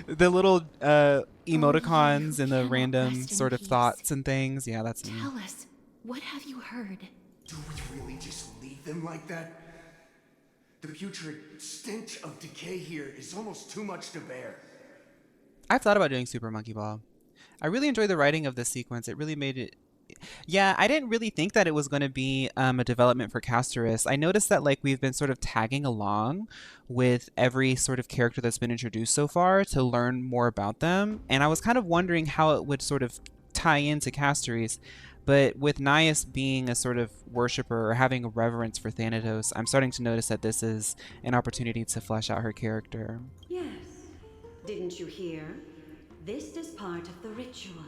The little emoticons and the random sort of thoughts and things. Yeah, that's me. Tell us, what have you heard? Do we really just leave them like that? The putrid stench of decay here is almost too much to bear. I've thought about doing Super Monkey Ball. I really enjoyed the writing of this sequence. It really made it Yeah, I didn't really think that it was going to be a development for Casterus. I noticed that like we've been sort of tagging along with every sort of character that's been introduced so far to learn more about them, and I was kind of wondering how it would sort of tie into Casterus. But with Nias being a sort of worshiper or having a reverence for Thanatos, I'm starting to notice that this is an opportunity to flesh out her character. Yes. Didn't you hear? This is part of the ritual.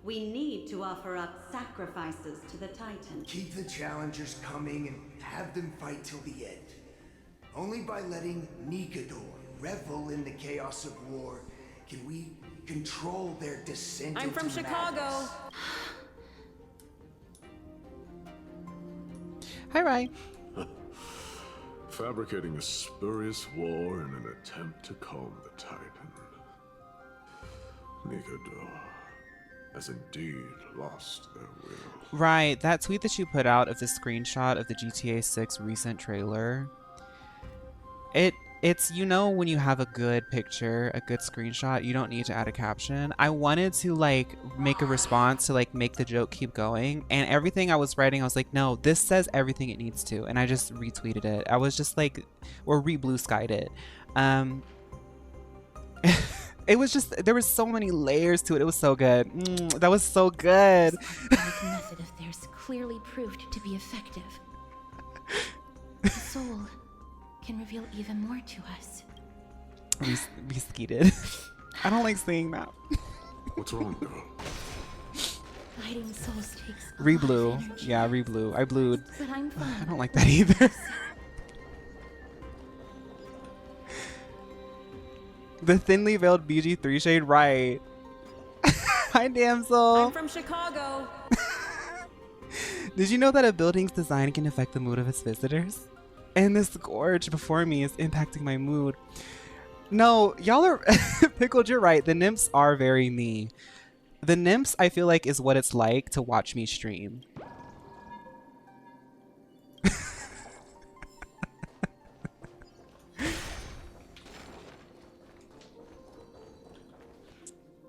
We need to offer up sacrifices to the Titan. Keep the challengers coming and have them fight till the end. Only by letting Nikador revel in the chaos of war can we control their descent I'm into from Chicago. madness. Hi, Rai. Fabricating a spurious war in an attempt to calm the Titan. Nikador has indeed lost their will. Right, that tweet that you put out of the screenshot of the GTA 6 recent trailer, it's you know when you have a good picture, a good screenshot, you don't need to add a caption. I wanted to like make a response to like make the joke keep going, and everything I was writing, I was like, no, this says everything it needs to, and I just retweeted it. I was just like, or re-blue skied it. It was just, there was so many layers to it. It was so good. That was so good. This method of theirs clearly proved to be effective. The soul can reveal even more to us. We skeeted. I don't like saying that. What's wrong, girl? Fighting souls takes a lot Re-blue. of energy. Yeah, re-blue. I blued. But I'm fine. I don't like that either. The thinly veiled BG3 shade, right. Hi, damsel. I'm from Chicago. Did you know that a building's design can affect the mood of its visitors? And this gorge before me is impacting my mood. No, y'all are pickled, you're right. The nymphs are very me. The nymphs, I feel like, is what it's like to watch me stream.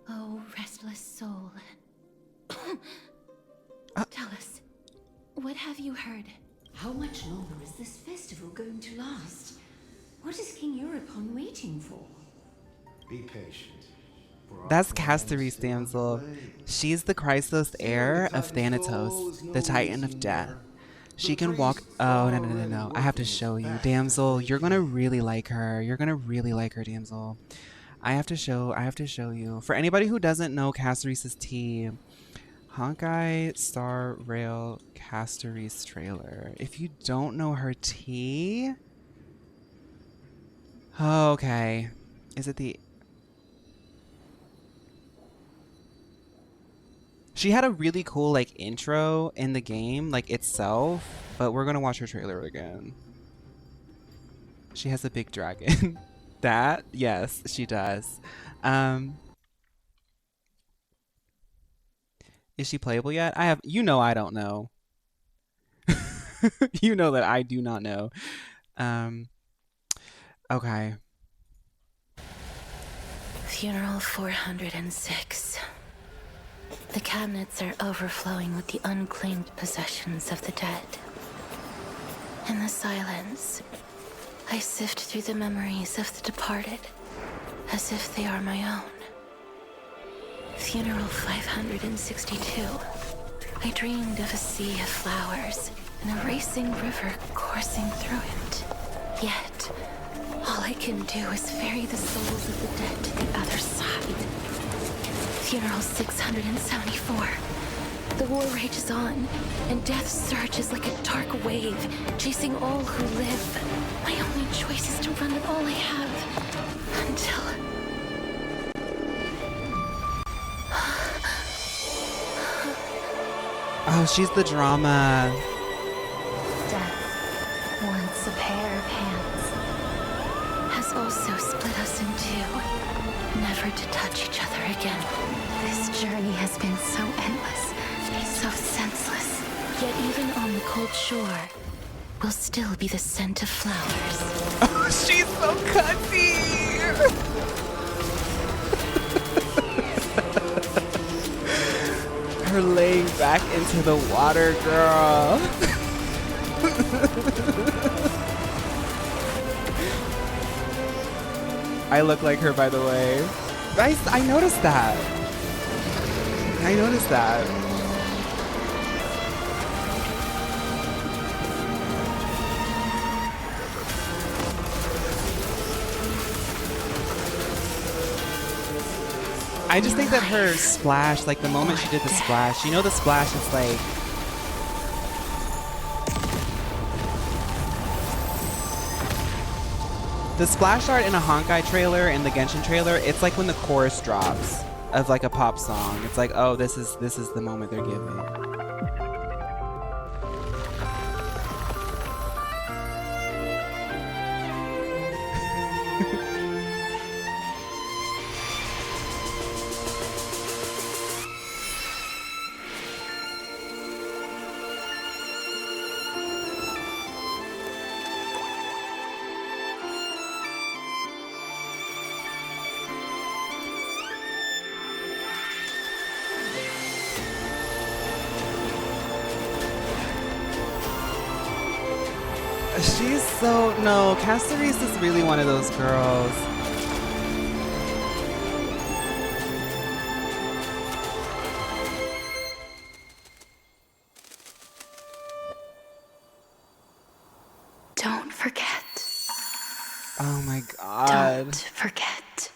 Oh, restless soul. Tell us, what have you heard? How much longer is this festival going to last? What is King Euripon waiting for? Be patient. That's Casterys, damsel. She's the Chrysos heir of Thanatos, the Titan of Death. She can walk. Oh, no. I have to show you. Damsel, you're gonna really like her. You're gonna really like her, damsel. I have to show you. For anybody who doesn't know Casterys' tea, Honkai Star Rail Casterys trailer. If you don't know her tea. Okay. Is it the. She had a really cool like intro in the game, like itself, but we're gonna watch her trailer again. She has a big dragon. That, yes, she does. Is she playable yet? I don't know. You know that I do not know. Okay. Funeral 406. The cabinets are overflowing with the unclaimed possessions of the dead. In the silence, I sift through the memories of the departed, as if they are my own. Funeral 562. I dreamed of a sea of flowers and a racing river coursing through it. Yet, all I can do is ferry the souls of the dead to the other side. Funeral 674. The war rages on, and death surges like a dark wave, chasing all who live. My only choice is to run with all I have, until... Oh, she's the drama. Death, once a pair of hands, has also split us in two, never to touch each other again. This journey has been so endless, so senseless. Yet even on the cold shore, will still be the scent of flowers. Oh, she's so cutsy. her laying back into the water, girl. I look like her, by the way. I noticed that. I noticed that. I just think that her splash, like the moment she did the splash, you know the splash is like... The splash art in a Honkai trailer and the Genshin trailer, it's like when the chorus drops of like a pop song. It's like, oh, this is the moment they're giving. She's so... No, Caceres is really one of those girls. Don't forget. Oh my god. Don't forget.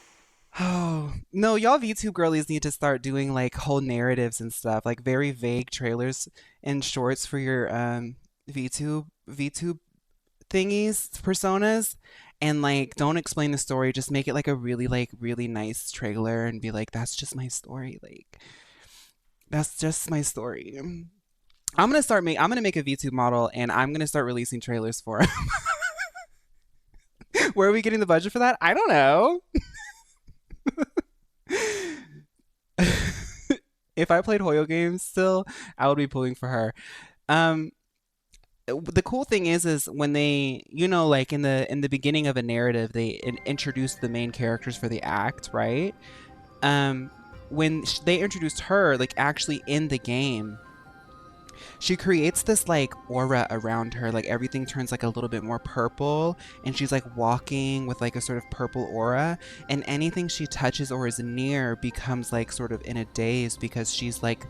Oh, no, y'all VTube girlies need to start doing like whole narratives and stuff, like very vague trailers and shorts for your VTube thingies, personas, and like don't explain the story, just make it like a really nice trailer and be like, that's just my story, like that's just my story. I'm gonna make a VTube model and I'm gonna start releasing trailers for him. Where are we getting the budget for that? I don't know. If I played Hoyo games still, I would be pulling for her. The cool thing is when they, you know, like in the beginning of a narrative, they introduce the main characters for the act, right? When they introduced her, like actually in the game, she creates this like aura around her, like everything turns like a little bit more purple, and she's like walking with like a sort of purple aura, and anything she touches or is near becomes like sort of in a daze, because she's like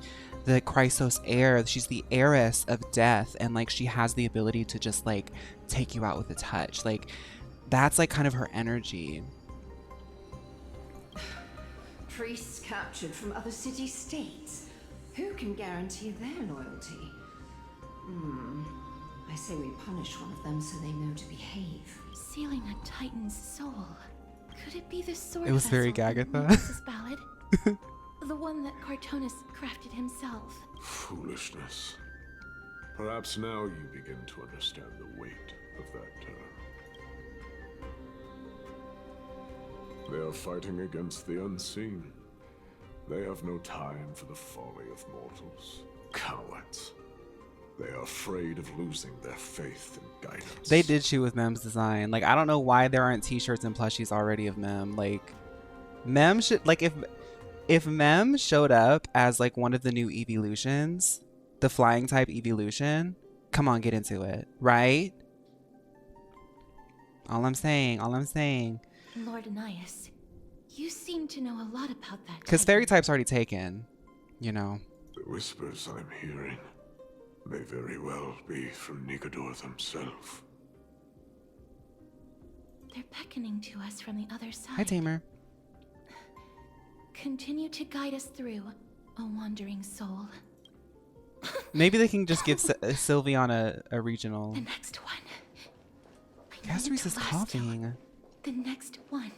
the Chrysos heir, she's the heiress of death, and like she has the ability to just like take you out with a touch. Like that's like kind of her energy. Priests captured from other city-states. Who can guarantee their loyalty? I say we punish one of them so they know to behave. Sealing a Titan's soul. Could it be the sword It was very vessel from Gagatha. Moses' ballad? The one that Cartonis crafted himself. Foolishness. Perhaps now you begin to understand the weight of that term. They are fighting against the unseen. They have no time for the folly of mortals. Cowards. They are afraid of losing their faith and guidance. They did cheat with Mem's design. Like I don't know why there aren't t-shirts and plushies already of Mem. Like Mem should, like if Mem showed up as like one of the new evolutions, the flying type evolution, come on, get into it, right? All I'm saying. Lord Anais, you seem to know a lot about that. Because fairy type's already taken, you know. The whispers I'm hearing may very well be from Nigador himself. They're beckoning to us from the other side. Hi, Tamer. Continue to guide us through, a wandering soul. Maybe they can just give Sylveon a regional. The next one. Caceres is coughing. The next one.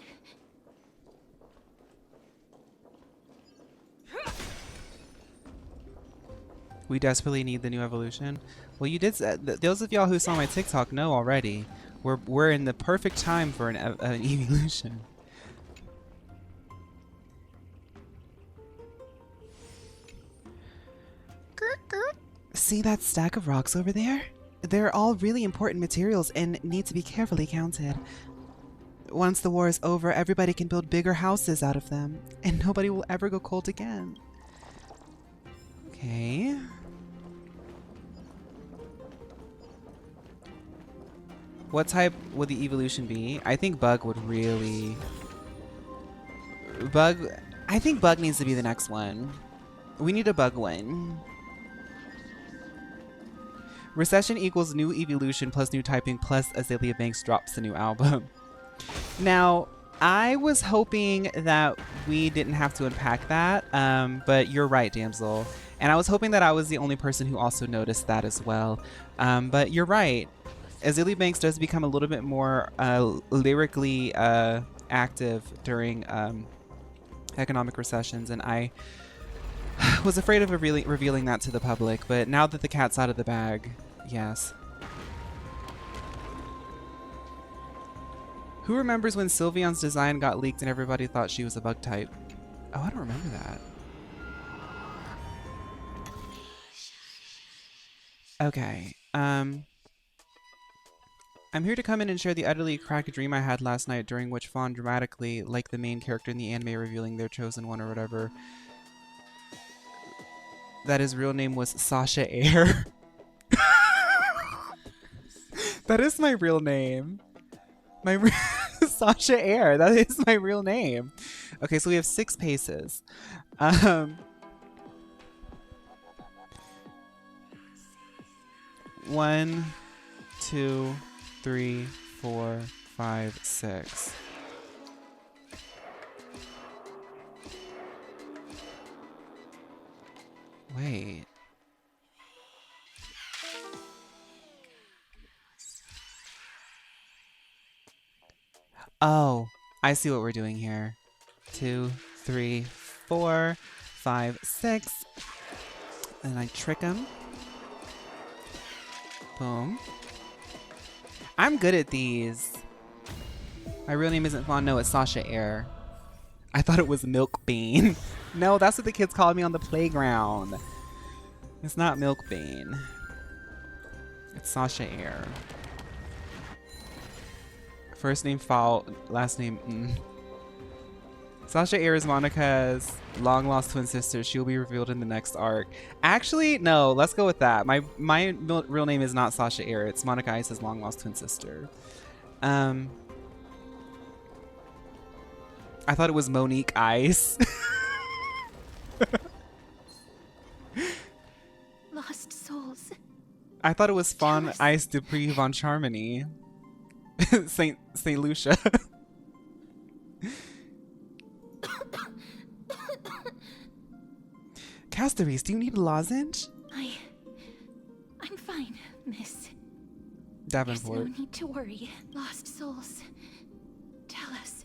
We desperately need the new evolution. Well, you did. Those of y'all who saw my TikTok know already. We're in the perfect time for an evolution. See that stack of rocks over there? They're all really important materials and need to be carefully counted. Once the war is over, everybody can build bigger houses out of them, and nobody will ever go cold again. Okay. What type would the evolution be? I think Bug would really... I think Bug needs to be the next one. We need a Bug one. Recession equals new evolution plus new typing plus Azalea Banks drops the new album. Now, I was hoping that we didn't have to unpack that, but you're right, Damsel. And I was hoping that I was the only person who also noticed that as well. But you're right. Azalea Banks does become a little bit more lyrically active during economic recessions, and I was afraid of revealing that to the public, but now that the cat's out of the bag, yes. Who remembers when Sylveon's design got leaked and everybody thought she was a bug type? Oh, I don't remember that. Okay, I'm here to come in and share the utterly cracked dream I had last night, during which Fawn dramatically, like the main character in the anime, revealing their chosen one or whatever, that his real name was Sasha Air. That is my real name. Sasha Air. That is my real name. Okay, so we have 6 paces. 1, 2, 3, 4, 5, 6. Wait. Oh, I see what we're doing here. 2, 3, 4, 5, 6. And I trick him. Boom. I'm good at these. My real name isn't Fawn. No, it's Sasha Air. I thought it was Milk Bean. No, that's what the kids called me on the playground. It's not Milk Bean. It's Sasha Air. First name Phaun, last name Sasha Air is Monica's long lost twin sister. She'll be revealed in the next arc. Actually, no, let's go with that. My real name is not Sasha Air. It's Monica Ice's long lost twin sister. I thought it was Monique Ice. Lost souls. I thought it was Fawn Ice Dupree von Charmony. Saint Lucia. Castaries, do you need a lozenge? I'm fine, miss. Davenport. There's no need to worry. Lost souls. Tell us,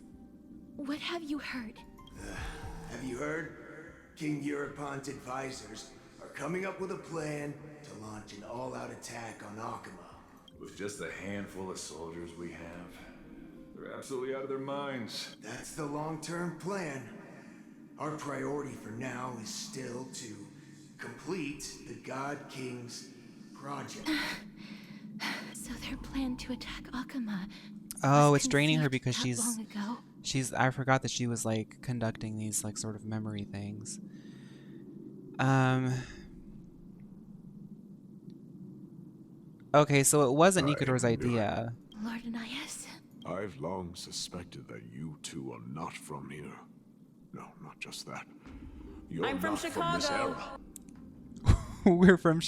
what have you heard? Have you heard? King Europont's advisors are coming up with a plan to launch an all-out attack on Akama. With just a handful of soldiers we have, they're absolutely out of their minds. That's the long-term plan. Our priority for now is still to complete the God King's project. So their plan to attack Akama. Oh, it's draining her because long ago. I forgot that she was like conducting these like sort of memory things. Okay, so it wasn't Nikador's idea. Lord Anais. I've long suspected that you two are not from here. No, not just that. You're I'm from not from this Chicago. era. We're from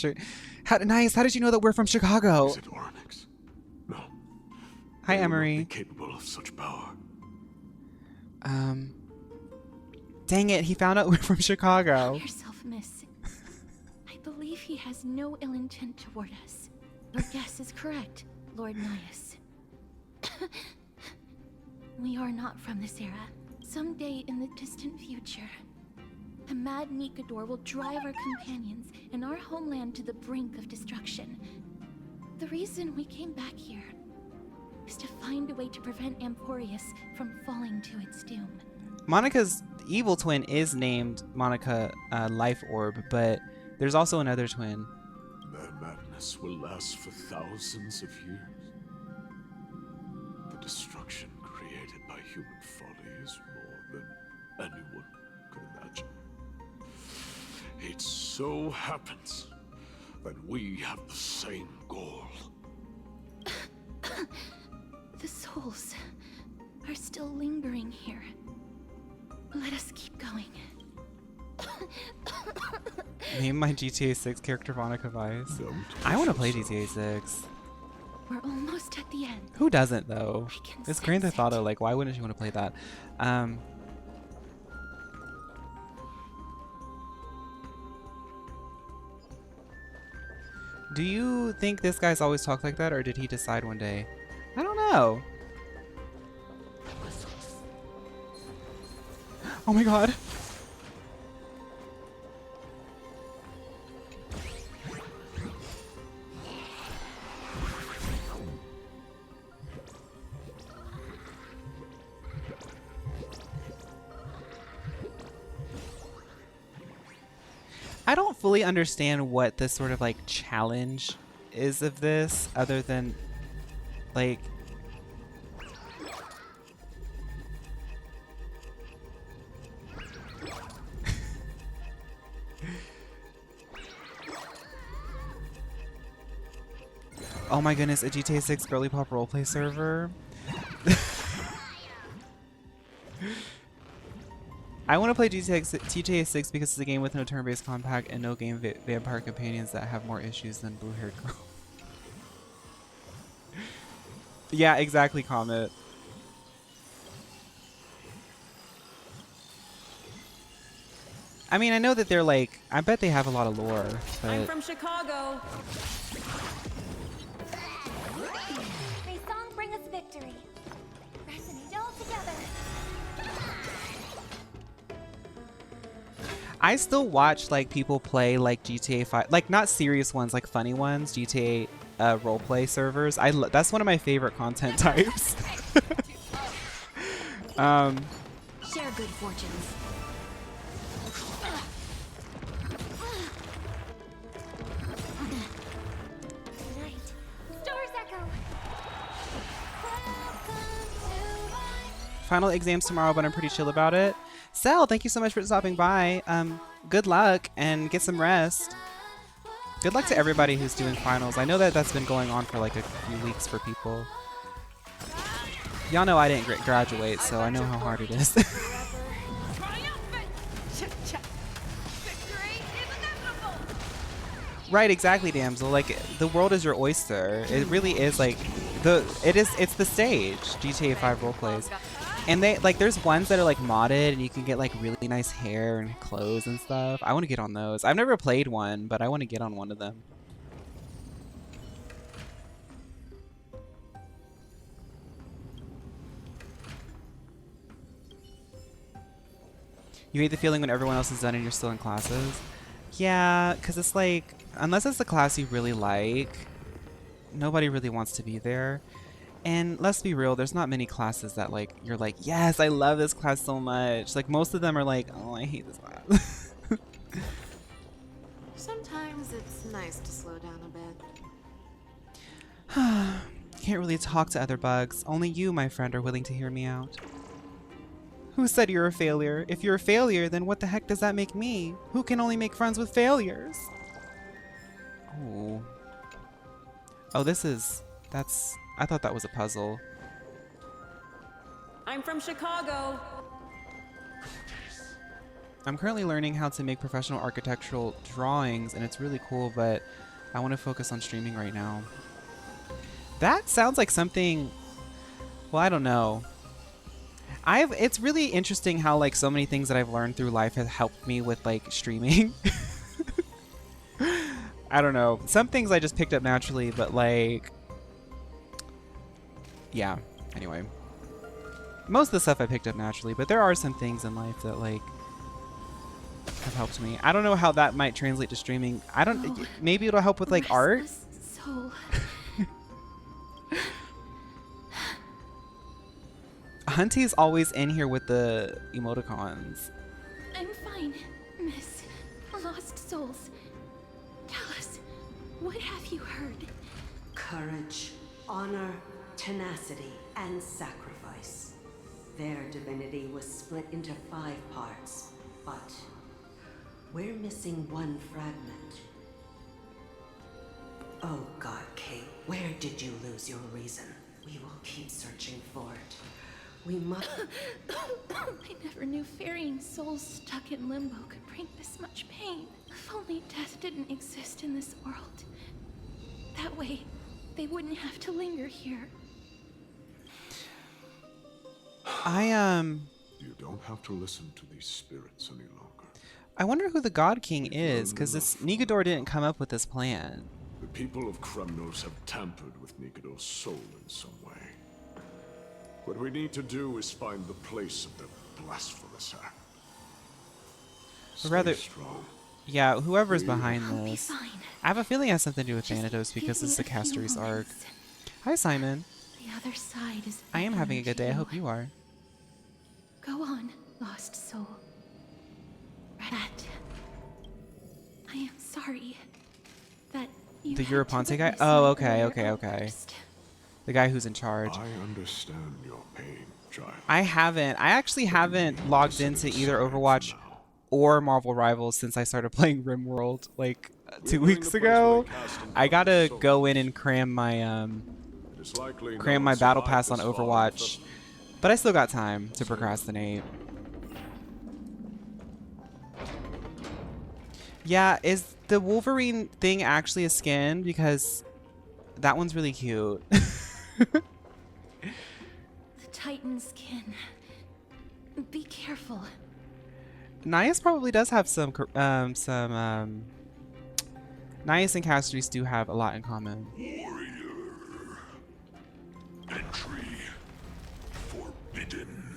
Nice. How did you know that we're from Chicago? Is it Onyx? No. Hi, They will not Emery. be capable of such power. Dang it, he found out we're from Chicago. Calm yourself, miss. I believe he has no ill intent toward us. Your guess is correct, Lord Nias. We are not from this era. Someday in the distant future, a mad Nikador will drive our companions and our homeland to the brink of destruction. The reason we came back here is to find a way to prevent Amporius from falling to its doom. Monica's evil twin is named Monica Life Orb, but there's also another twin. Their madness will last for thousands of years. The destruction created by human folly is more than anyone could imagine. It's so happens that we have the same goal. The souls are still lingering here. Let us keep going. Name my GTA 6 character Vonica Vice. I want to play GTA 6. We're almost at the end. Who doesn't though? I can It's Grand sense Theft Auto. it. Like, why wouldn't you want to play that? Do you think this guy's always talked like that, or did he decide one day? I don't know. Oh my god. I don't fully understand what the sort of like challenge is of this, other than like oh my goodness, a GTA 6 girly pop roleplay server. I want to play GTA 6 because it's a game with no turn-based compact and no game vampire companions that have more issues than blue-haired girl. Yeah, exactly, Comet. I mean, I know that they're like, I bet they have a lot of lore, but I'm from Chicago. May song bring us victory. Resonate all together. I still watch like people play like GTA 5, like not serious ones, like funny ones, GTA roleplay servers. That's one of my favorite content types. Share good fortunes. Tonight, stars echo. Final exams tomorrow, but I'm pretty chill about it. Sel, thank you so much for stopping by. Good luck and get some rest. Good luck to everybody who's doing finals. I know that that's been going on for like a few weeks for people. Y'all know I didn't graduate, so I know how hard it is. Right, exactly, damsel. Like, the world is your oyster. It really is like it's the stage. GTA 5 roleplays. And they like there's ones that are like modded and you can get like really nice hair and clothes and stuff. I want to get on those. I've never played one, but I want to get on one of them. You hate the feeling when everyone else is done and you're still in classes? Yeah, because it's like, unless it's the class you really like, nobody really wants to be there. And let's be real, there's not many classes that like you're like, yes, I love this class so much. Like most of them are like, oh, I hate this class. Sometimes it's nice to slow down a bit. Can't really talk to other bugs. Only you, my friend, are willing to hear me out. Who said you're a failure? If you're a failure, then what the heck does that make me? Who can only make friends with failures? Oh. Oh, I thought that was a puzzle. I'm from Chicago. I'm currently learning how to make professional architectural drawings, and it's really cool, but I want to focus on streaming right now. That sounds like something, well, I don't know. It's really interesting how like so many things that I've learned through life have helped me with like streaming. I don't know. Some things I just picked up naturally, but like, yeah, anyway. Most of the stuff I picked up naturally, but there are some things in life that like have helped me. I don't know how that might translate to streaming. Maybe it'll help with like art. Soul. Hunty's always in here with the emoticons. I'm fine, Miss Lost Souls. Tell us, what have you heard? Courage, honor, tenacity, and sacrifice. Their divinity was split into 5 parts, but We're missing one fragment. Oh God, Kate, where did you lose your reason? We will keep searching for it. We must... I never knew ferrying souls stuck in limbo could bring this much pain. If only death didn't exist in this world. That way, they wouldn't have to linger here. You don't have to listen to these spirits any longer. I wonder who the God King is, because this Nigador didn't come up with this plan. The people of Kremnos have tampered with Nigador's soul in some way. What we need to do is find the place of the blasphemous act. Or rather, Stay strong. yeah, whoever's behind I'll be this. fine. I have a feeling it has something to do with Just Thanatos because give this is me the a few Castories arc. moments. Hi, Simon. The other side is I am having a good day. I beckoning hope to you are. Go on, lost soul. Rat. I am sorry that you The had to Europonte guy? witness Oh, my okay, rare okay, okay. outburst. The guy who's in charge. I understand your pain, child. I actually haven't logged into either Overwatch or Marvel Rivals since I started playing RimWorld like 2 weeks ago. I gotta go in and cram my battle pass on Overwatch, but I still got time to procrastinate. Yeah, is the Wolverine thing actually a skin? Because that one's really cute. The Titan skin. Be careful. Nias probably does have some Nias and Castories do have a lot in common. Entry forbidden.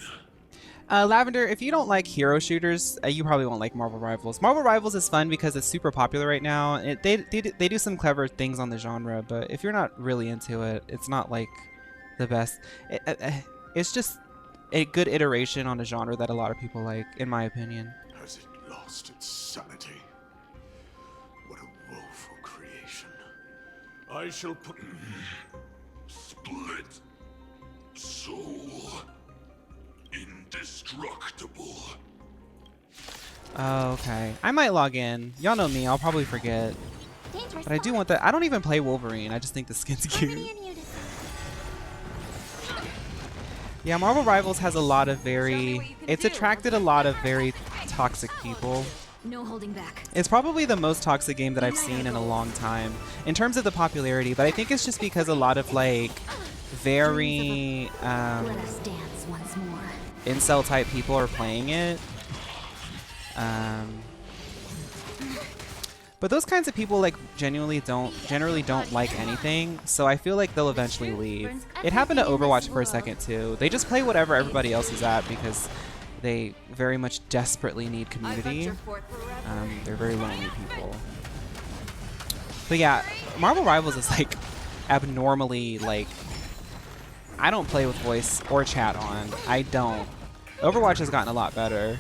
Lavender, if you don't like hero shooters, you probably won't like Marvel Rivals. Marvel Rivals is fun because it's super popular right now. They do some clever things on the genre, but if you're not really into it, it's not like the best. It's just a good iteration on a genre that a lot of people like, in my opinion. Has it lost its sanity? What a woeful creation. I shall put... Split soul. Indestructible. Oh, okay. I might log in. Y'all know me. I'll probably forget. But I do want that. I don't even play Wolverine. I just think the skin's cute. Yeah, Marvel Rivals has a lot of it's attracted a lot of very toxic people. No holding back. It's probably the most toxic game that I've seen in a long time in terms of the popularity, but I think it's just because a lot of like very Let us dance once more. incel type people are playing it. But those kinds of people like generally don't like anything, so I feel like they'll eventually leave. It happened to Overwatch for a second too. They just play whatever everybody else is at because they very much desperately need community. They're very lonely people. But yeah, Marvel Rivals is like abnormally like, I don't play with voice or chat on. I don't. Overwatch has gotten a lot better.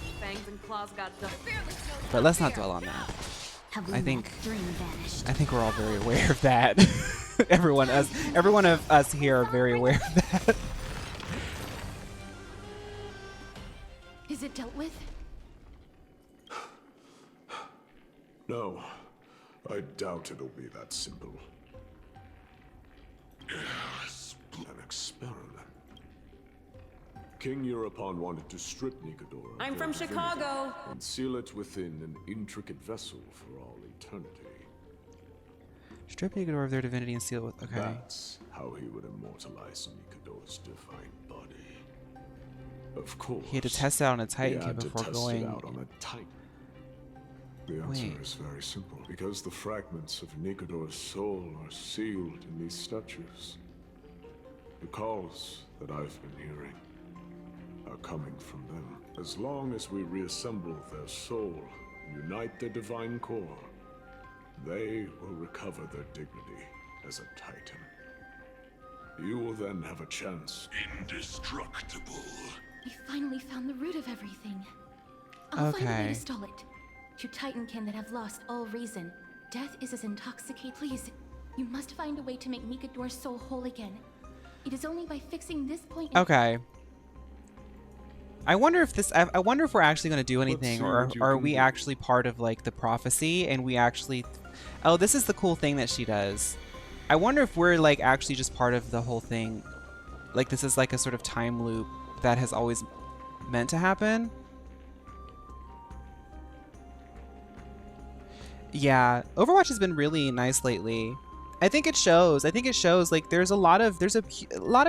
But let's not dwell on that. I think we're all very aware of that. everyone of us here are very aware of that. Is it dealt with? No, I doubt it'll be that simple. An experiment. King Europon wanted to strip Nigador of I'm their from divinity Chicago. and seal it within an intricate vessel for all eternity. Strip Nigador of their divinity and seal it with... Okay. That's how he would immortalize Nigador's divine body. Of course. He had to test it out on a Titan kid before test going... it out on a Titan. The answer is very simple. Because the fragments of Nigador's soul are sealed in these statues. The calls that I've been hearing are coming from them. As long as we reassemble their soul, unite their divine core, they will recover their dignity as a Titan. You will then have a chance. Indestructible. We finally found the root of everything. I'll find a way Okay. to stall it. To Titankin that have lost all reason, death is as intoxicating. Please, you must find a way to make Nigador's soul whole again. It is only by fixing this point. Okay. I wonder if this. I wonder if we're actually going to do anything, see or what you are can we do. actually part of like the prophecy, and we actually. Oh, this is the cool thing that she does. I wonder if we're like actually just part of the whole thing. Like this is like a sort of time loop that has always meant to happen. Yeah, Overwatch has been really nice lately. I think it shows. I think it shows. Like, there's a lot of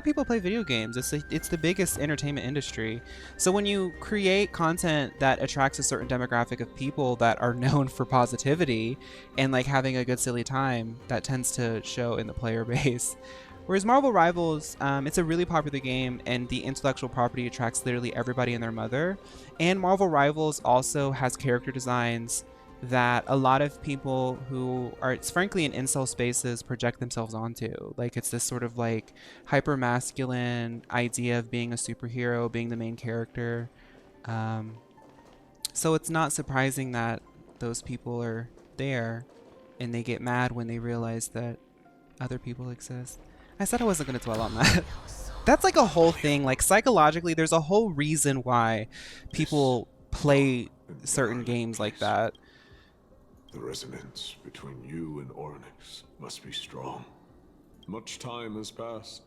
people play video games. It's the biggest entertainment industry. So when you create content that attracts a certain demographic of people that are known for positivity and like having a good silly time, that tends to show in the player base. Whereas Marvel Rivals, it's a really popular game, and the intellectual property attracts literally everybody and their mother. And Marvel Rivals also has character designs that a lot of people who are, it's frankly in incel spaces, project themselves onto. Like, it's this sort of like hyper masculine idea of being a superhero, being the main character. So it's not surprising that those people are there and they get mad when they realize that other people exist. I said I wasn't going to dwell on that. That's like a whole thing. Like, psychologically, there's a whole reason why people play certain games like that. The resonance between you and Oryx must be strong. Much time has passed,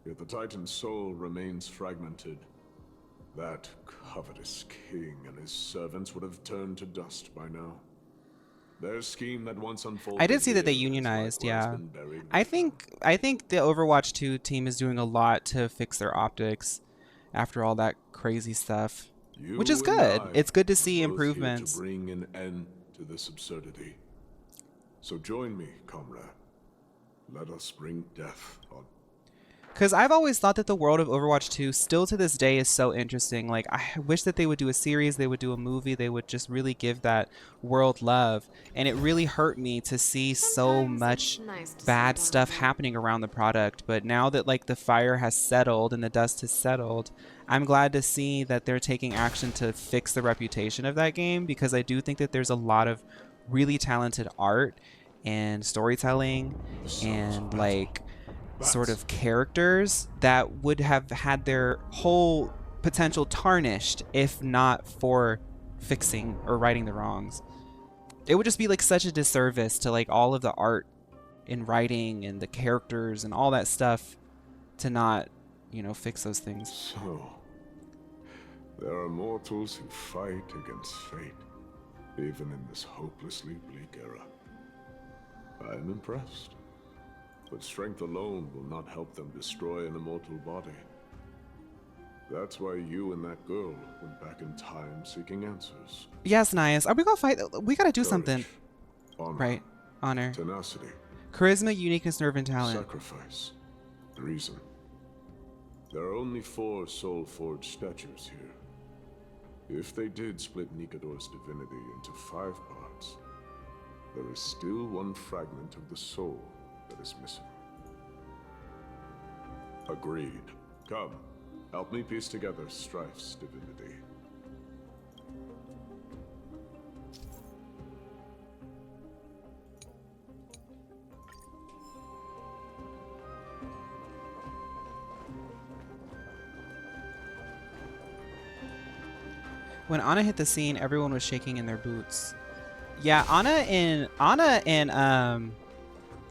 yet the Titan's soul remains fragmented. That covetous king and his servants would have turned to dust by now. Their scheme that once unfolded. I did see that they unionized, yeah. I think the Overwatch 2 team is doing a lot to fix their optics after all that crazy stuff, which is good. It's good to see improvements. To bring an end to this absurdity. So join me, comrade. Let us bring death on. Because I've always thought that the world of Overwatch 2 still to this day is so interesting. Like, I wish that they would do a series, they would do a movie, they would just really give that world love. And it really hurt me to see so much bad stuff happening around the product. But now that like the fire has settled and the dust has settled, I'm glad to see that they're taking action to fix the reputation of that game, because I do think that there's a lot of really talented art and storytelling and like sort of characters that would have had their whole potential tarnished if not for fixing or righting the wrongs. It would just be like such a disservice to like all of the art and writing and the characters and all that stuff to not, you know, fix those things. So, there are mortals who fight against fate, even in this hopelessly bleak era. I am impressed. But strength alone will not help them destroy an immortal body. That's why you and that girl went back in time seeking answers. Yes, Nias. Are we gonna fight? We gotta do something. Honor, right. Honor. Tenacity. Charisma, uniqueness, nerve, and talent. Sacrifice. Reason. There are only 4 soul-forged statues here. If they did split Nikador's divinity into 5 parts, there is still one fragment of the soul that is missing. Agreed. Come, help me piece together Strife's divinity. When Ana hit the scene, everyone was shaking in their boots. Yeah, Ana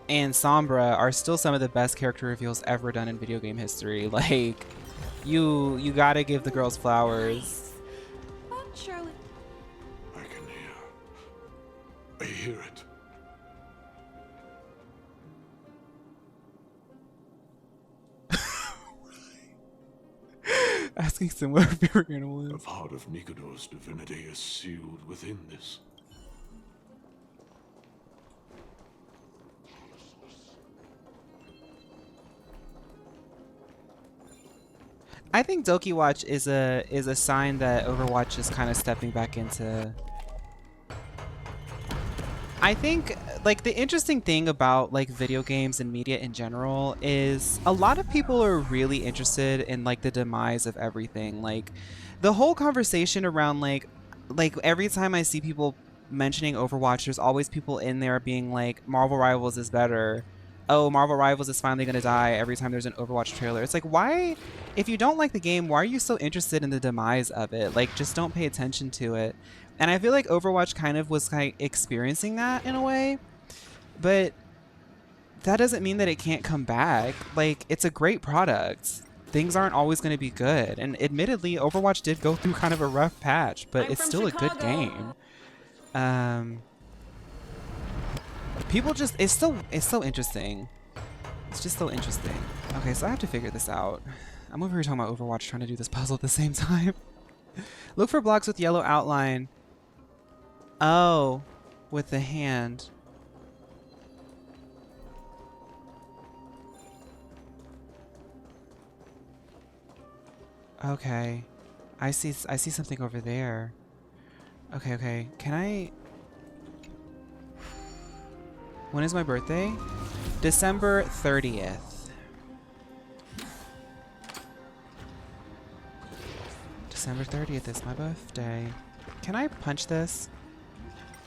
and Sombra are still some of the best character reveals ever done in video game history. Like, you gotta give the girls flowers. Surely. I can hear. I hear it. Asking Simba her favorite animal is. The part of Nikador's divinity is sealed within this. I think Doki Watch is a sign that Overwatch is kind of stepping back into. I think like the interesting thing about like video games and media in general is a lot of people are really interested in like the demise of everything. Like the whole conversation around like every time I see people mentioning Overwatch, there's always people in there being like Marvel Rivals is better. oh, Marvel Rivals is finally gonna die every time there's an Overwatch trailer. It's like, why, if you don't like the game, why are you so interested in the demise of it? Like, just don't pay attention to it. And I feel like Overwatch kind of was kind of experiencing that in a way, but that doesn't mean that it can't come back. Like, it's a great product. Things aren't always going to be good. And admittedly, Overwatch did go through kind of a rough patch, but it's still Chicago. A good game. People just, it's so interesting. It's just so interesting. Okay, so I have to figure this out. I'm over here talking about Overwatch, trying to do this puzzle at the same time. Look for blocks with yellow outline. Oh, with the hand. Okay. I see something over there. Okay. Can I... When is my birthday? December 30th. December 30th is my birthday. Can I punch this?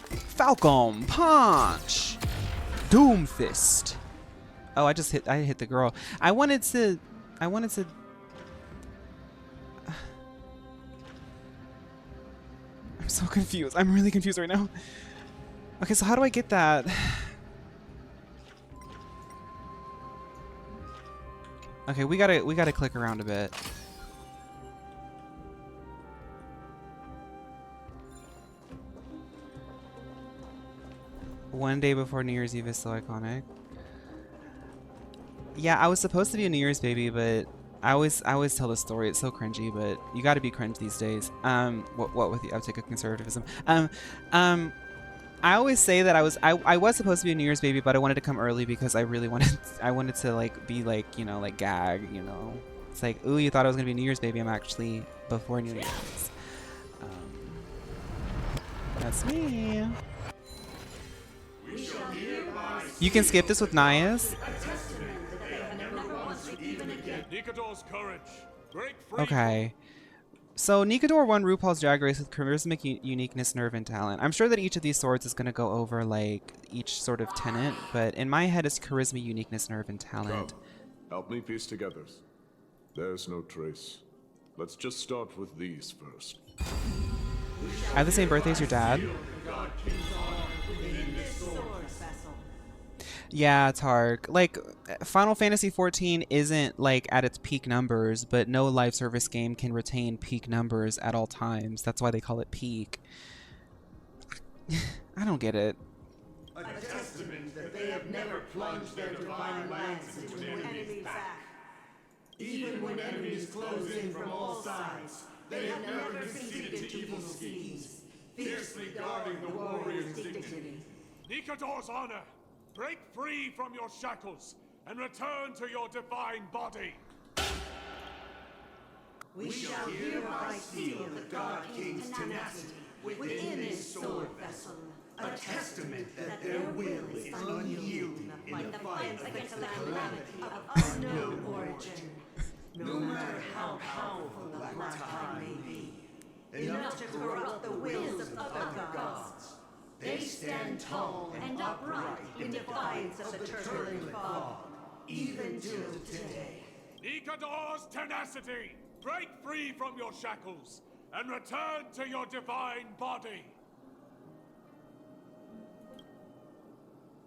Falcon punch! Doom fist. Oh, I hit the girl. I wanted to I'm so confused. I'm really confused right now. Okay, so how do I get that? Okay, we gotta click around a bit. One day before New Year's Eve is so iconic. Yeah, I was supposed to be a New Year's baby, but I always tell the story. It's so cringy, but you got to be cringe these days. What with the uptick of conservatism? I always say that I was supposed to be a New Year's baby, but I wanted to come early because I really wanted to like be like, you know, like gag, you know. It's like, ooh, you thought I was gonna be a New Year's baby. I'm actually before New Year's. That's me. You can skip this with Nias. Okay. So Nikador won RuPaul's Drag Race with charisma, uniqueness, nerve, and talent. I'm sure that each of these swords is going to go over like each sort of tenet, but in my head it's charisma, uniqueness, nerve, and talent. Come, help me piece together. There's no trace. Let's just start with these first. I have the same birthday as your dad. Yeah, it's hard. Like, Final Fantasy XIV isn't, like, at its peak numbers, but no live service game can retain peak numbers at all times. That's why they call it peak. I don't get it. A testament that they have never plunged their divine lance into an enemy's back. Even when enemies close in from all sides, they have never conceded to evil schemes, fiercely guarding the warrior's dignity. Nikador's honor! Break free from your shackles and return to your divine body. We shall hereby seal the God King's tenacity within this sword vessel, a testament that their will is unyielding in the fight against the calamity of unknown origin. No matter how powerful the Black Tide may be, enough to corrupt the wills of other gods. They stand tall and upright in defiance of the turbulent fog, even till today. Nikador's tenacity! Break free from your shackles and return to your divine body!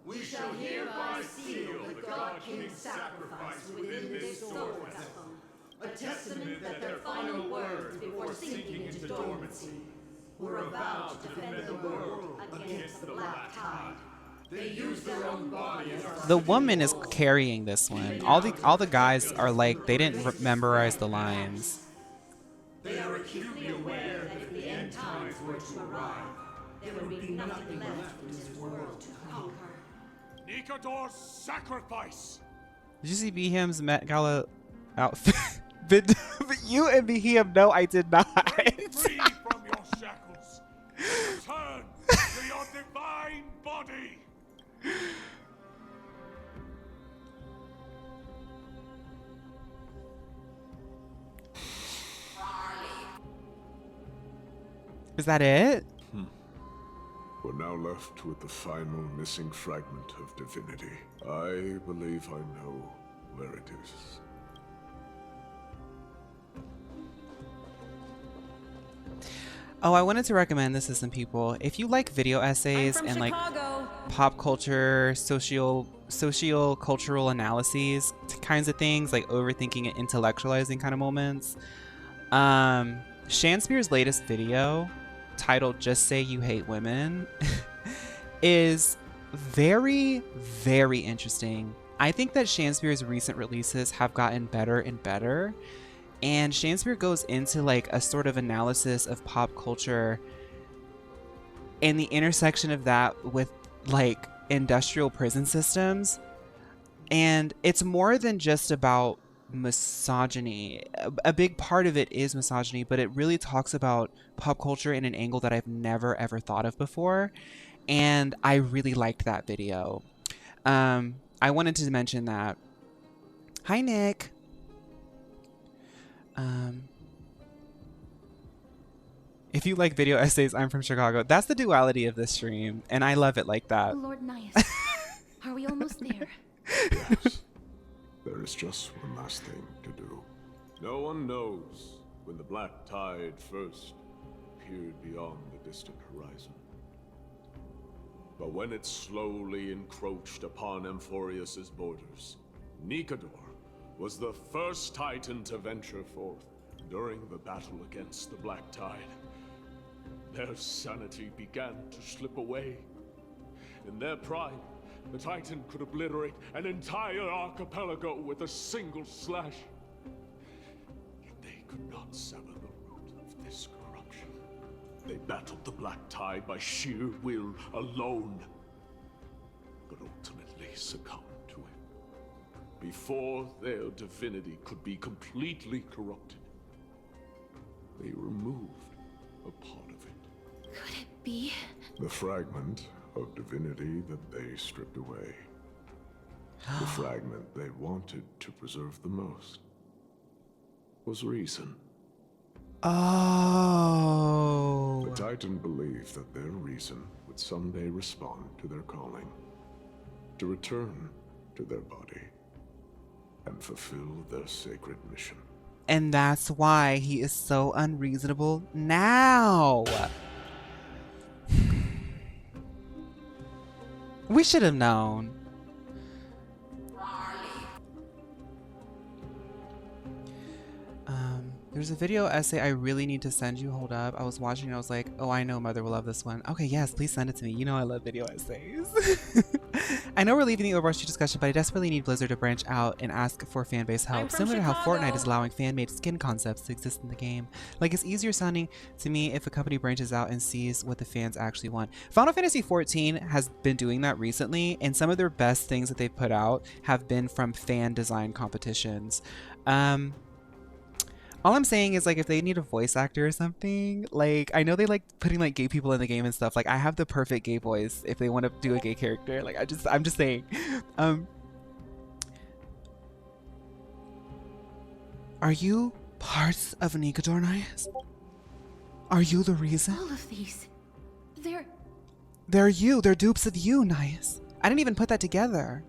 We shall hereby seal the God King's sacrifice within this sword vessel, a testament that their final words before sinking into dormancy were about to defend the world against the Black Tide. They used their own body as The woman is carrying this one. All the guys are like, they didn't memorize the lines. They are acutely aware that if the end times were to arrive, there would be nothing left in this world to conquer. Nikador's sacrifice! Did you see Behem's Met Gala outfit? But you and Behem, no, I did not. Free from your shackles. Return to your divine body. Is that it? We're now left with the final missing fragment of divinity. I believe I know where it is. Oh, I wanted to recommend this to some people. If you like video essays and like pop culture, socio-cultural analyses kinds of things, like overthinking and intellectualizing kind of moments, Shanspeare's latest video titled Just Say You Hate Women is very, very interesting. I think that Shanspeare's recent releases have gotten better and better. And Shakespeare goes into like a sort of analysis of pop culture and the intersection of that with like industrial prison systems. And it's more than just about misogyny. A big part of it is misogyny, but it really talks about pop culture in an angle that I've never ever thought of before. And I really liked that video. I wanted to mention that. Hi, Nick. If you like video essays, I'm from Chicago. That's the duality of this stream, and I love it like that. Lord Nias, are we almost there? Yes. There is just one last thing to do. No one knows when the black tide first appeared beyond the distant horizon. But when it slowly encroached upon Amphorius's borders, Nicador was the first Titan to venture forth during the battle against the Black Tide. Their sanity began to slip away. In their prime, the Titan could obliterate an entire archipelago with a single slash. Yet they could not sever the root of this corruption. They battled the Black Tide by sheer will alone, but ultimately succumbed to it. Before their divinity could be completely corrupted, they removed a part of it. Could it be? The fragment of divinity that they stripped away. The fragment they wanted to preserve the most was reason. Oh. The Titan believed that their reason would someday respond to their calling, to return to their body, and fulfill their sacred mission. And that's why he is so unreasonable now. We should have known. There's a video essay I really need to send you. Hold up. I was watching and I was like, oh, I know Mother will love this one. Okay, yes, please send it to me. You know I love video essays. I know we're leaving the Overwatch 2 discussion, but I desperately need Blizzard to branch out and ask for fan base help, similar to how Fortnite is allowing fan-made skin concepts to exist in the game. Like, it's easier sounding to me if a company branches out and sees what the fans actually want. Final Fantasy XIV has been doing that recently, and some of their best things that they've put out have been from fan design competitions. All I'm saying is, like, if they need a voice actor or something, like, I know they like putting like gay people in the game and stuff. Like, I have the perfect gay voice if they want to do a gay character. Like, I'm just saying. Are you parts of Nicador, Nias? Are you the reason? All of these, they're you. They're dupes of you, Nias. I didn't even put that together.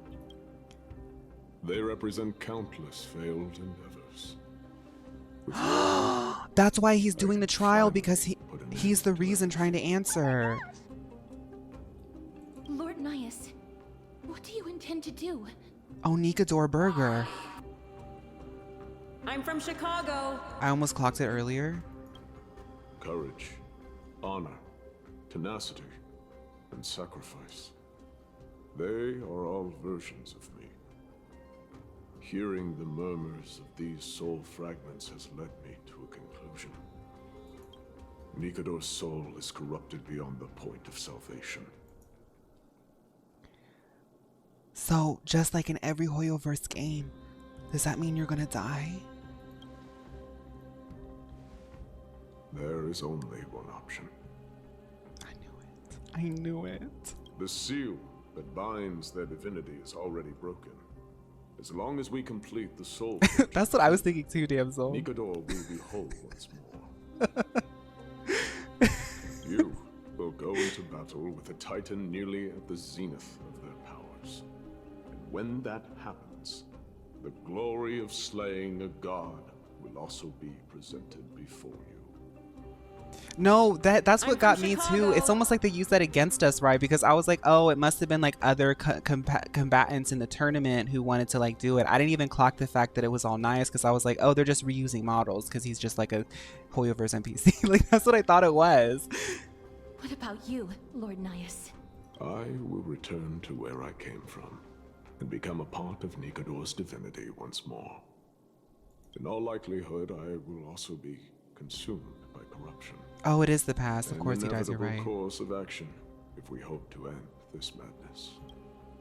They represent countless failed endeavors. That's why he's doing the trial, because he's the reason trying to answer. Lord Nias, what do you intend to do? Oh, Nicador Burger. I'm from Chicago. I almost clocked it earlier. Courage, honor, tenacity, and sacrifice. They are all versions of me. Hearing the murmurs of these soul fragments has led me to a conclusion. Nicador's soul is corrupted beyond the point of salvation. So, just like in every Hoyoverse game, does that mean you're gonna die? There is only one option. I knew it. The seal that binds their divinity is already broken. As long as we complete the soul That's what I was thinking too, Damsel. Nicador will be whole once more. You will go into battle battle with a titan nearly at the zenith of their powers. And when that happens, the glory of slaying a god will also be presented before you. No, that's what got me too. It's almost like they used that against us, right? Because I was like, oh, it must have been like other combatants in the tournament who wanted to like do it. I didn't even clock the fact that it was all Nias because I was like, oh, they're just reusing models because he's just like a Hoyoverse NPC. Like that's what I thought it was. What about you, Lord Nias? I will return to where I came from and become a part of Nikador's divinity once more. In all likelihood, I will also be consumed by corruption. Oh, it is the past. Of course he dies, you're An right. inevitable course of action if we hope to end this madness.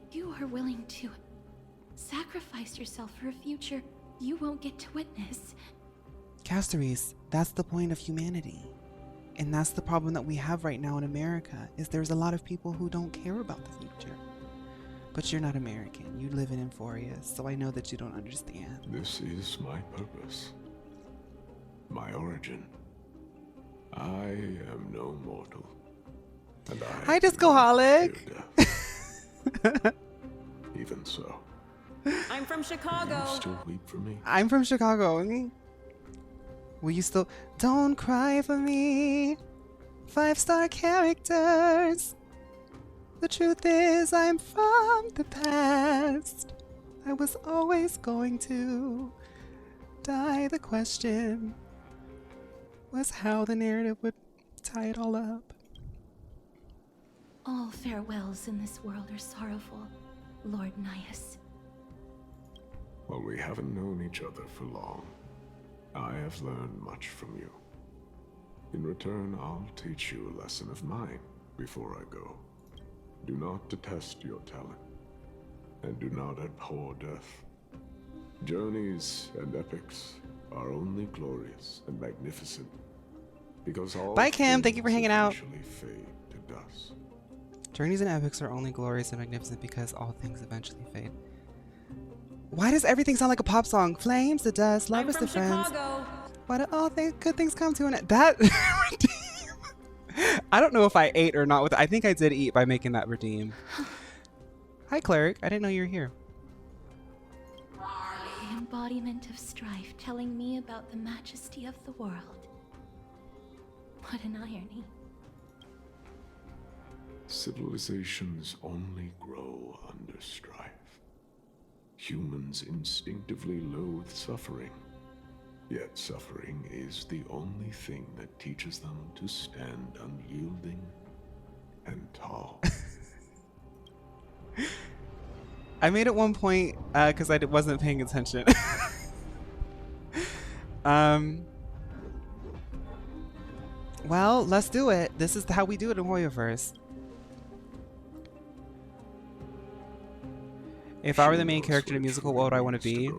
You are willing to sacrifice yourself for a future you won't get to witness. Castaries, that's the point of humanity. And that's the problem that we have right now in America, is there's a lot of people who don't care about the future. But you're not American. You live in Emphorius, so I know that you don't understand. This is my purpose. My origin. I am no mortal. And Hi, Discoholic! Even so. I'm from Chicago. You still weep for me? I'm from Chicago. Will you still... Don't cry for me. 5-star characters. The truth is I'm from the past. I was always going to die. The question was how the narrative would tie it all up. All farewells in this world are sorrowful, Lord Nias. Well, we haven't known each other for long. I have learned much from you. In return, I'll teach you a lesson of mine before I go. Do not detest your talent, and do not abhor death. Journeys and epics are only glorious and magnificent, because all Bye, Kim. Thank you for hanging out. eventually fade to dust. Journeys and epics are only glorious and magnificent because all things eventually fade. Why does everything sound like a pop song? Flames, the dust, love is the friends. Why do all good things come to an end? That I don't know if I ate or not with it. I think I did eat by making that redeem. Hi, Cleric. I didn't know you were here. The embodiment of strife telling me about the majesty of the world. What an irony. Civilizations only grow under strife. Humans instinctively loathe suffering. Yet suffering is the only thing that teaches them to stand unyielding and tall. I made it one point because I wasn't paying attention. Well, let's do it. This is how we do it in Hoyoverse. If I were the main character in a musical, what would I want to be?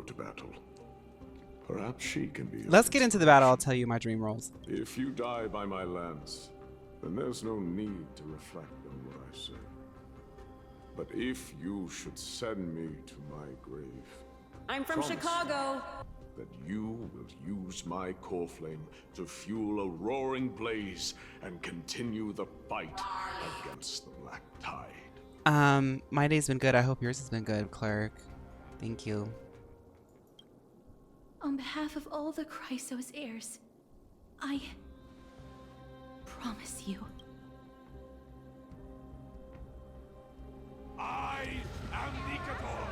Perhaps she can be. Let's get into the battle. I'll tell you my dream roles. If you die by my lance, then there's no need to reflect on what I say. But if you should send me to my grave, I'm from Chicago. That you will use my core flame to fuel a roaring blaze and continue the fight against the Black Tide. My day's been good. I hope yours has been good, Cleric. Thank you. On behalf of all the Chrysos heirs, I promise you. I am Nikador,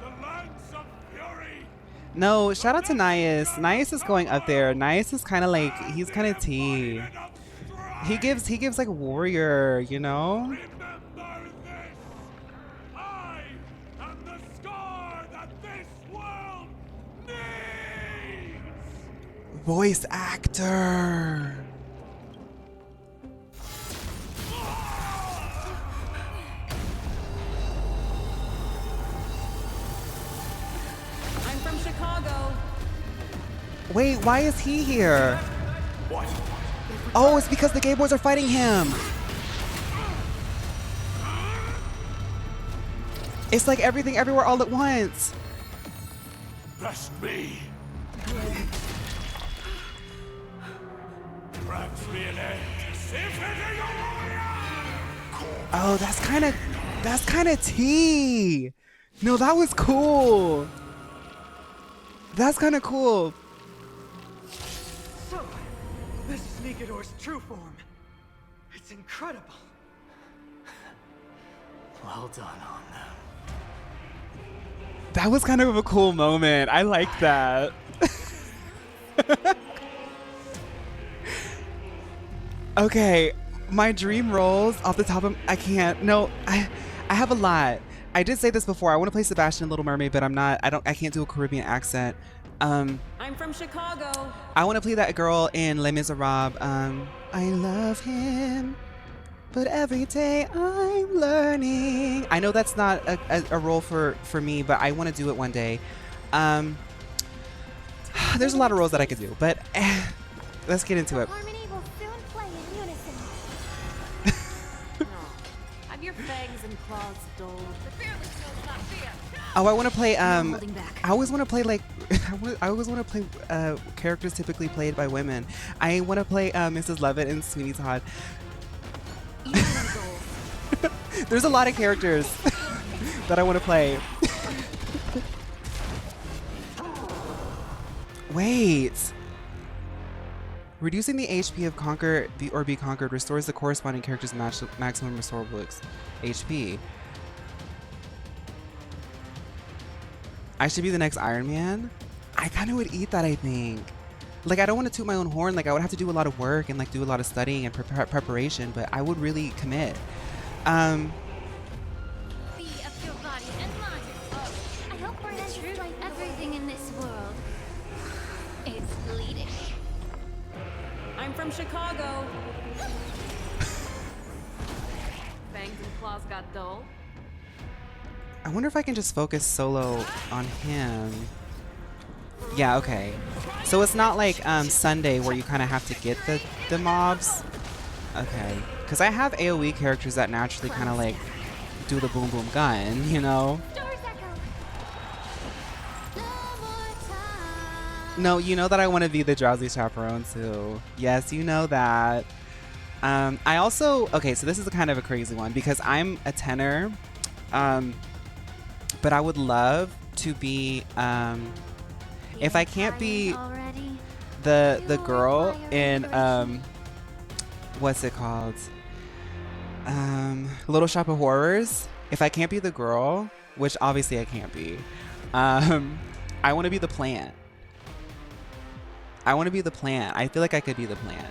the Lance of Fury. No, shout out to Nias. Nias is going up there. Nias is kind of like, he's kind of T. He gives like warrior, you know? Voice actor. I'm from Chicago. Wait, why is he here? What? Oh, it's because the gay boys are fighting him. It's like everything everywhere all at once. Best me. Grant me an end. If it is a warrior! Oh, that's kind of tea. No, that was cool. That's kind of cool. So, this is Nigador's true form. It's incredible. Well done on them. That was kind of a cool moment. I like that. Okay, my dream roles off the top of I can't. No, I have a lot. I did say this before. I want to play Sebastian in Little Mermaid, but I can't do a Caribbean accent. I'm from Chicago. I want to play that girl in Les Miserables. I love him, but every day I'm learning. I know that's not a role for me, but I want to do it one day. There's a lot of roles that I could do, but let's get into it. Harmony will soon play in unison. Have your fangs and claws dulled. The fearless knows not fear. Oh, I want to play. I holding back. always want to play like. I always want to play characters typically played by women. I want to play Mrs. Lovett and Sweeney Todd. There's a lot of characters that I want to play. Wait. Reducing the HP of Conquer or Be Conquered restores the corresponding character's maximum restorable HP. I should be the next Iron Man? I kind of would eat that, I think. Like, I don't want to toot my own horn. Like, I would have to do a lot of work and, like, do a lot of studying and preparation, but I would really commit. Be of your body and mind. I hope we're destroy everything in this world. It's bleeding. I'm from Chicago. Fangs and claws got dull. I wonder if I can just focus solo on him. Yeah, okay. So it's not like Sunday where you kind of have to get the mobs. Okay. Because I have AoE characters that naturally kind of like do the boom boom gun, you know? No, you know that I want to be the drowsy chaperone too. Yes, you know that. I also, okay, so this is a kind of a crazy one because I'm a tenor. But I would love to be, if I can't be the girl in, what's it called? Little Shop of Horrors. If I can't be the girl, which obviously I can't be, I want to be the plant. I want to be the plant. I feel like I could be the plant.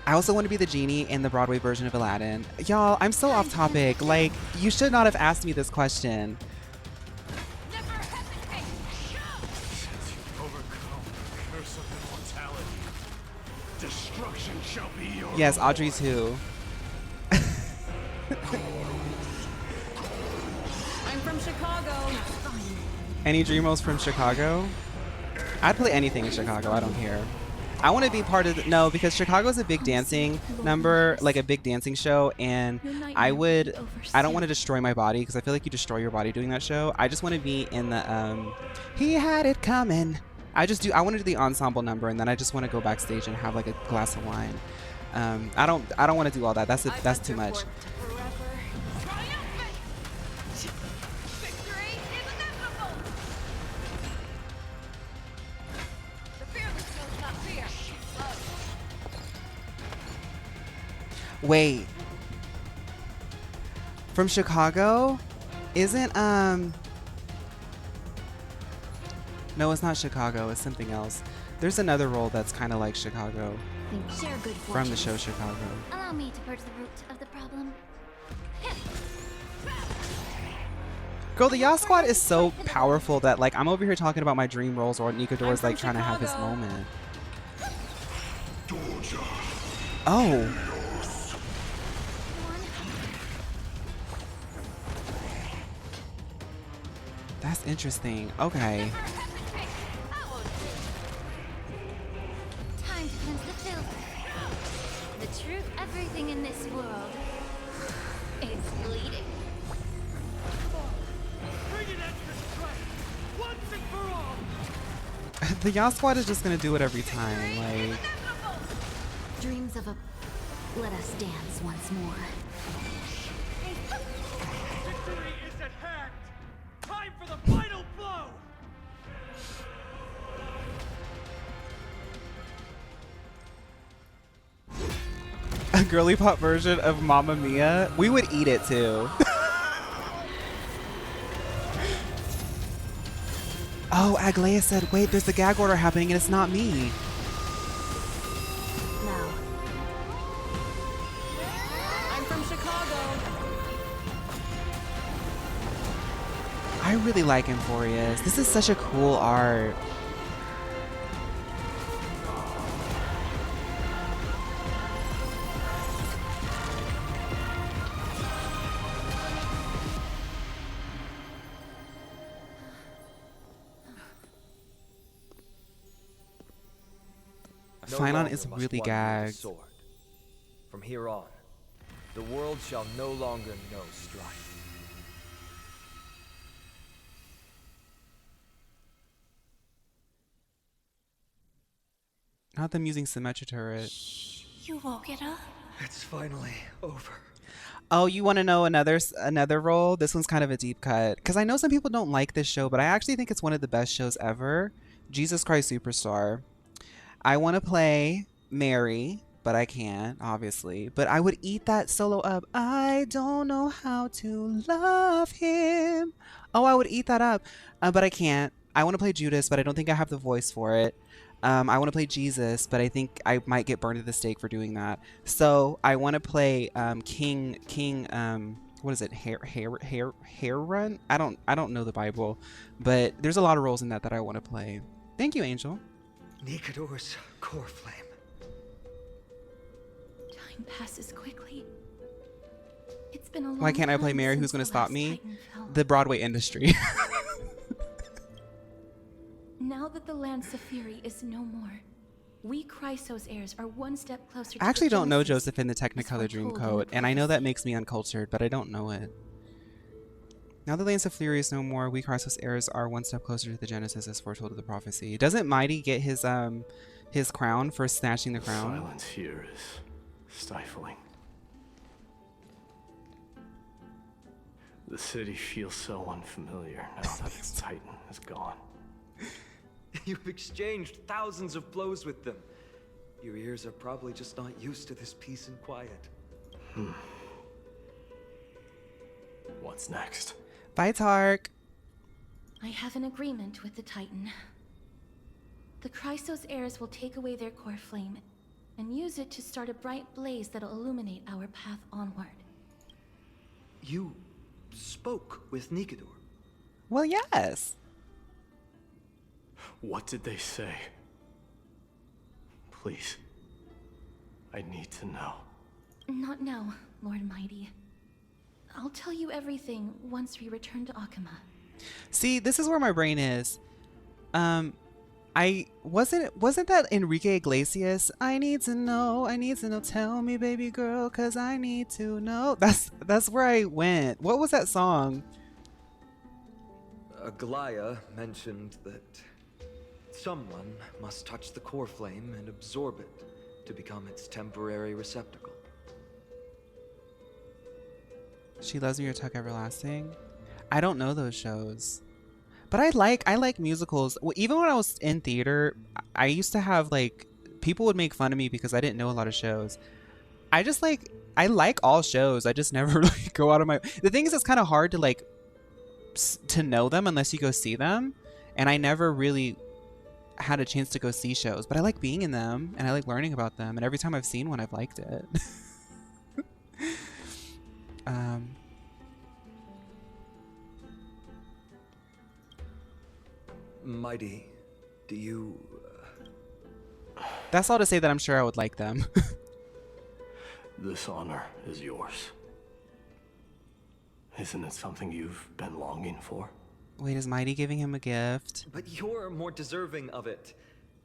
I also want to be the genie in the Broadway version of Aladdin. Y'all, I'm so off topic. Like, you should not have asked me this question. Destruction shall be your Yes, Audrey too. I'm from Chicago. Any dream roles from Chicago? I'd play anything in Chicago. I don't care. I want to be part of no, because Chicago is a big dancing number, like a big dancing show, and I don't want to destroy my body because I feel like you destroy your body doing that show. I just want to be in the he had it coming. I want to do the ensemble number, and then I just want to go backstage and have like a glass of wine. I don't want to do all that. That's too much. Wait. From Chicago? Isn't no, it's not Chicago. It's something else. There's another role that's kind of like Chicago. From the show Chicago. Allow me to purge the root of the problem. Girl, the Yaw Squad is so powerful that like I'm over here talking about my dream roles or Nikador's like trying to have his moment. Oh. That's interesting. Okay. Time to cleanse the filth. The truth, everything in this world. It's bleeding. Bring it extra strength, once and for all. The Yaw Squad is just gonna do it every time. Like. Dreams of a let us dance once more. a girly pop version of Mamma Mia, we would eat it too. Oh, Aglaia said, wait, there's a gag order happening and it's not me. Now. I'm from Chicago. I really like Emphorius. This is such a cool art. Phaun is really gagged. Sword. From here on, the world shall no longer know strife. Not them using Symmetra turret. You woke it up? It's finally over. Oh, you want to know another role? This one's kind of a deep cut because I know some people don't like this show, but I actually think it's one of the best shows ever. Jesus Christ Superstar. I want to play Mary, but I can't, obviously. But I would eat that solo up. I don't know how to love him. Oh, I would eat that up, but I can't. I want to play Judas, but I don't think I have the voice for it. I want to play Jesus, but I think I might get burned at the stake for doing that. So I want to play King. What is it? Hair Run? I don't know the Bible, but there's a lot of roles in that I want to play. Thank you, Angel. Nikador's core flame. Time passes quickly. It's been a long Why can't I play time Mary? since Who's going to the stop last me? Titan fell. The Broadway industry. Now that the Lance of Fury is no more, we Chrysos heirs are one step closer to I actually the don't know Genesis Joseph in the as Technicolor foretold in Dreamcoat, the and I know that prophecy. makes me uncultured, but I don't know it. Now the Lance of Fury is no more, we Chrysos heirs are one step closer to the Genesis as foretold of the prophecy. Doesn't Mighty get his crown for snatching the crown? Silence here is stifling. The city feels so unfamiliar now that its Titan is gone. You've exchanged thousands of blows with them. Your ears are probably just not used to this peace and quiet. What's next? Bye, Tark. I have an agreement with the Titan. The Chrysos heirs will take away their core flame and use it to start a bright blaze that'll illuminate our path onward. You spoke with Nikador. Well, yes. What did they say? Please. I need to know. Not now, Lord Mighty. I'll tell you everything once we return to Akama. See, this is where my brain is. I wasn't that Enrique Iglesias? I need to know, tell me, baby girl, 'cause I need to know. That's where I went. What was that song? Aglaia mentioned that someone must touch the core flame and absorb it to become its temporary receptacle. She Loves Me or Tuck Everlasting? I don't know those shows. But I like musicals. Even when I was in theater, I used to have people would make fun of me because I didn't know a lot of shows. I like all shows. I just never go out of my. The thing is, it's kind of hard to know them unless you go see them, and I never really had a chance to go see shows. But I like being in them and I like learning about them. And every time I've seen one, I've liked it. Mighty, do you... That's all to say that I'm sure I would like them. This honor is yours. Isn't it something you've been longing for? Wait, is Mighty giving him a gift? But you're more deserving of it.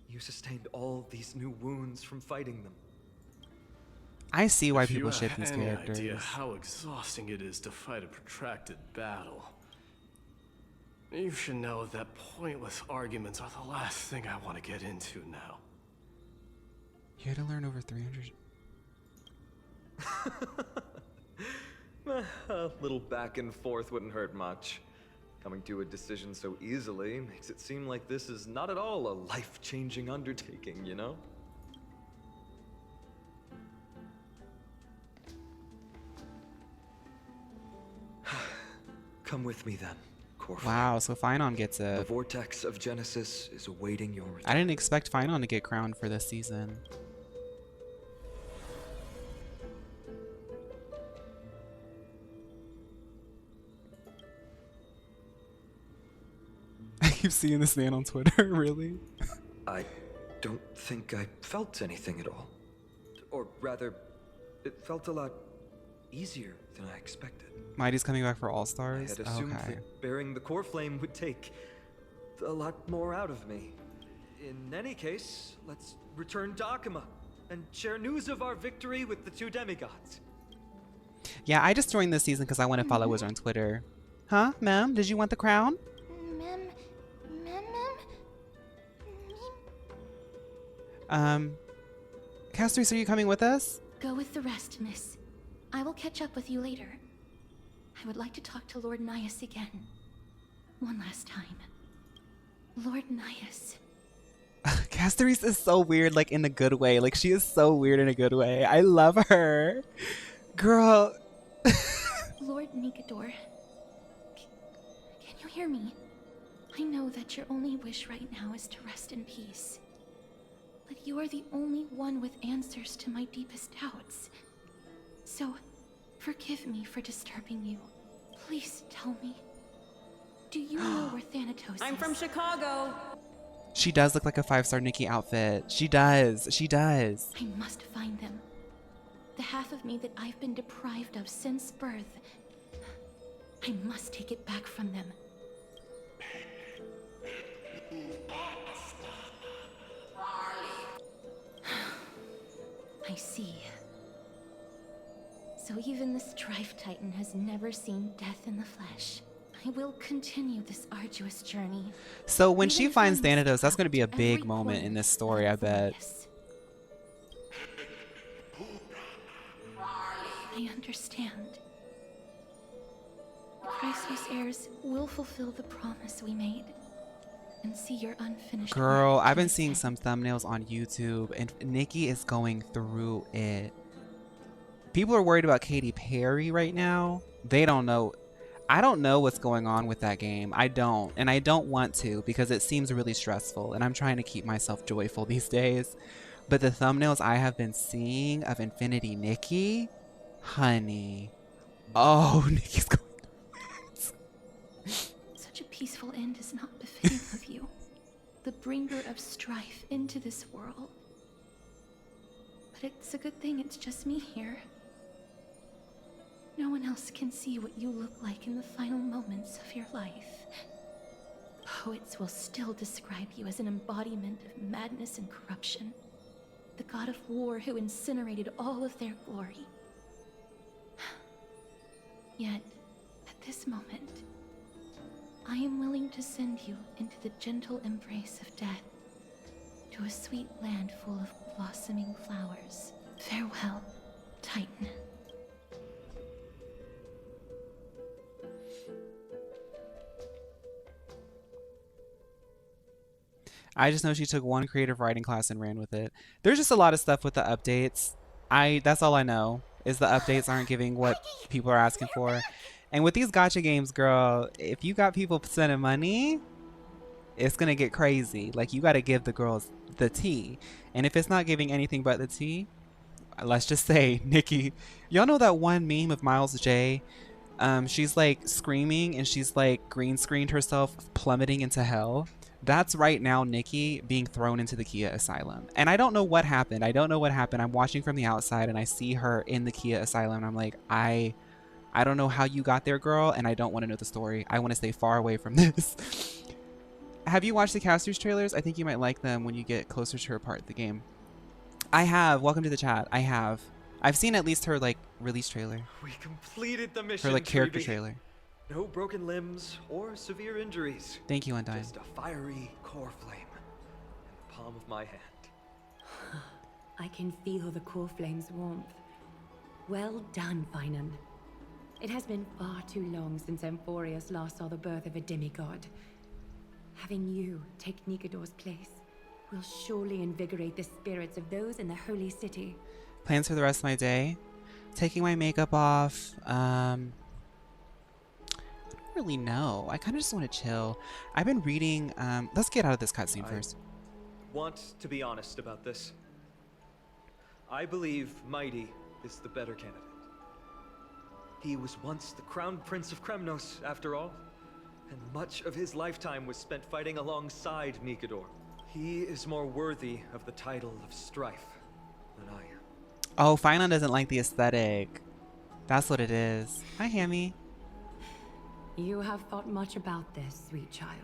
You sustained all these new wounds from fighting them. I see why If people you ship have these any characters. idea how exhausting it is to fight a protracted battle, you should know that pointless arguments are the last thing I want to get into now. You had to learn over 300. A little back and forth wouldn't hurt much. Coming to a decision so easily makes it seem like this is not at all a life-changing undertaking, you know? Come with me then, Corflame. Wow, so Phaun gets The it. vortex of Genesis is awaiting your return. I didn't expect Phaun to get crowned for this season. I keep seeing this man on Twitter, really? I don't think I felt anything at all. Or rather, it felt a lot easier than I expected. Mighty's coming back for I All-Stars? had assumed Okay. that bearing the core flame would take a lot more out of me. In any case, let's return to Akima and share news of our victory with the two demigods. Yeah, I just joined this season because I want to follow Wizard on Twitter. Huh, ma'am? Did you want the crown? Castries, are you coming with us? Go with the rest, miss. I will catch up with you later. I would like to talk to Lord Nias again. One last time. Lord Nias. Castries is so weird, like in a good way. Like she is so weird in a good way. I love her. Girl. Lord Nikador. Can you hear me? I know that your only wish right now is to rest in peace. But you are the only one with answers to my deepest doubts. So, forgive me for disturbing you. Please tell me. Do you know where Thanatos is? I'm from Chicago. She does look like a 5-star Nikki outfit. She does. She does. I must find them. The half of me that I've been deprived of since birth. I must take it back from them. I see. So even the Strife Titan has never seen death in the flesh. I will continue this arduous journey. So when she Even if finds I must Thanatos, that's going to be a travel big every moment in corner this story, I bet. I understand. The Chrysos heirs will fulfill the promise we made and see your unfinished Girl, work I've been to its seeing end. some thumbnails on YouTube, and Nikki is going through it. People are worried about Katy Perry right now. They don't know. I don't know what's going on with that game. I don't. And I don't want to because it seems really stressful. And I'm trying to keep myself joyful these days. But the thumbnails I have been seeing of Infinity Nikki, honey. Oh, Nikki's going through it. Such a peaceful end is not befitting of you. The bringer of strife into this world. But it's a good thing it's just me here. No one else can see what you look like in the final moments of your life. Poets will still describe you as an embodiment of madness and corruption. The god of war who incinerated all of their glory. Yet, at this moment, I am willing to send you into the gentle embrace of death, to a sweet land full of blossoming flowers. Farewell, Titan. I just know she took one creative writing class and ran with it. There's just a lot of stuff with the updates. That's all I know is the updates aren't giving what people are asking for. And with these gacha games, girl, if you got people sending money, it's gonna get crazy. Like you gotta give the girls the tea. And if it's not giving anything but the tea, let's just say, Nikki, y'all know that one meme of Miles J? She's like screaming and she's like green screened herself plummeting into hell. That's right now Nikki being thrown into the Kia Asylum. And I don't know what happened. I'm watching from the outside and I see her in the Kia Asylum and I'm like, I don't know how you got there, girl, and I don't want to know the story. I want to stay far away from this. Have you watched the Casters trailers? I think you might like them when you get closer to her part of the game. I have. Welcome to the chat. I have. I've seen at least her like release trailer. We completed the mission. Her like character Treeby. trailer. No broken limbs or severe injuries. Thank you, Undyne. Just a fiery core flame in the palm of my hand. I can feel the core flame's warmth. Well done, Phaun. It has been far too long since Emphorius last saw the birth of a demigod. Having you take Nikador's place will surely invigorate the spirits of those in the holy city. Plans for the rest of my day. Taking my makeup off. don't really know. I kind of just want to chill. I've been reading. Let's get out of this cutscene first. Want to be honest about this. I believe Mighty is the better candidate. He was once the Crown Prince of Kremnos, after all, and much of his lifetime was spent fighting alongside Nikador. He is more worthy of the title of Strife than I am. Oh, Phaun doesn't like the aesthetic. That's what it is. Hi, Hammy. You have thought much about this, sweet child.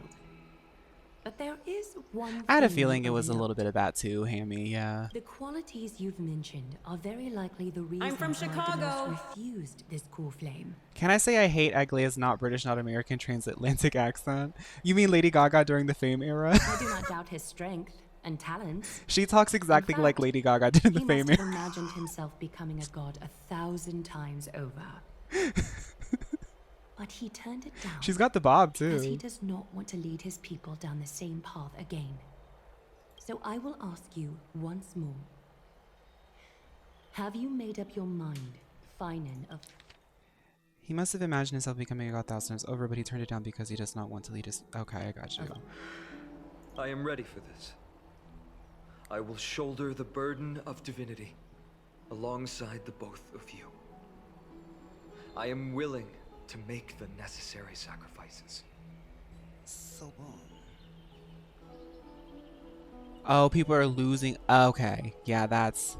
But there is one I had a thing feeling you it was a overlooked. little bit of that too, Hammy. Yeah. The qualities you've mentioned are very likely the reason I'm from Chicago. Argonos refused this cool flame. Can I say I hate Aglaea's not British, not American transatlantic accent? You mean Lady Gaga during the Fame era? I do not doubt his strength and talents. She talks exactly In like fact, Lady Gaga did in the he Fame must have era. imagined himself becoming a god 1,000 times over. But he turned it down. She's got the bob As he too. does not want to lead his people down the same path again. So I will ask you once more. Have you made up your mind, Phaun of... He must have imagined himself becoming a god 1,000 times over, but he turned it down because he does not want to lead his... Okay, I got you. I am ready for this. I will shoulder the burden of divinity alongside the both of you. I am willing to make the necessary sacrifices. So Oh, people are losing. Okay. Yeah, that's...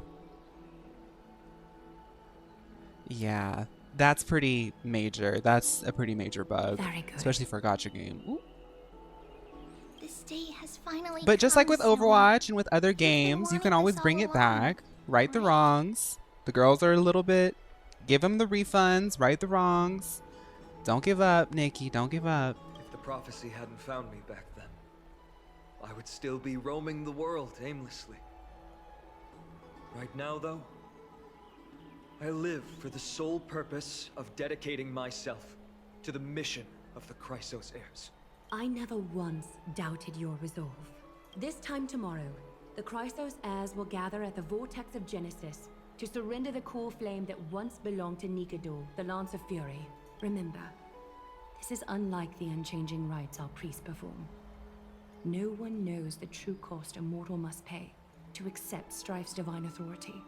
Yeah, that's pretty major. That's a pretty major bug. Very good. Especially for a gacha game. Ooh. This day has finally But just like come, with Snow. Overwatch and with other games, you can always bring it back, right the wrongs. The girls are a little bit... Give them the refunds, right the wrongs. Don't give up, Nikki. Don't give up. If the prophecy hadn't found me back then, I would still be roaming the world aimlessly. Right now, though, I live for the sole purpose of dedicating myself to the mission of the Chrysos heirs. I never once doubted your resolve. This time tomorrow, the Chrysos heirs will gather at the Vortex of Genesis to surrender the core flame that once belonged to Nikador, the Lance of Fury. Remember, this is unlike the unchanging rites our priests perform. No one knows the true cost a mortal must pay to accept Strife's divine authority.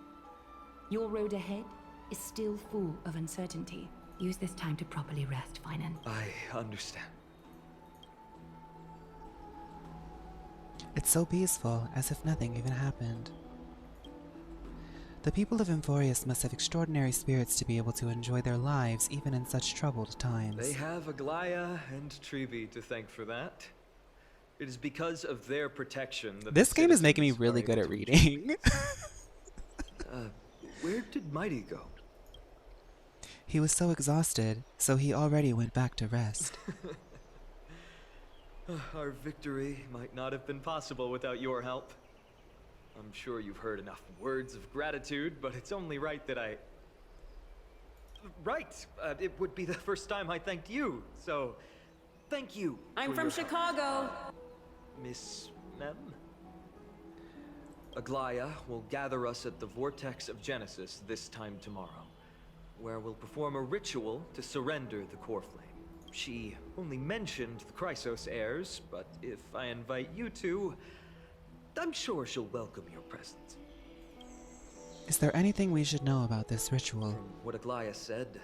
Your road ahead is still full of uncertainty. Use this time to properly rest, Phaun. I understand. It's so peaceful, as if nothing even happened. The people of Emphorius must have extraordinary spirits to be able to enjoy their lives even in such troubled times. They have Aglaia and Trivi to thank for that. It is because of their protection that This the game is making me citizens really are good able at to reading. Where did Mighty go? He was so exhausted, so he already went back to rest. Our victory might not have been possible without your help. I'm sure you've heard enough words of gratitude, but it's only right that I... Right! It would be the first time I thanked you, so thank you. I'm for from your help. Chicago. Miss Mem? Aglaia will gather us at the Vortex of Genesis this time tomorrow, where we'll perform a ritual to surrender the core flame. She only mentioned the Chrysos heirs, but if I invite you to, I'm sure she'll welcome your presence. Is there anything we should know about this ritual? From what Aglaia said,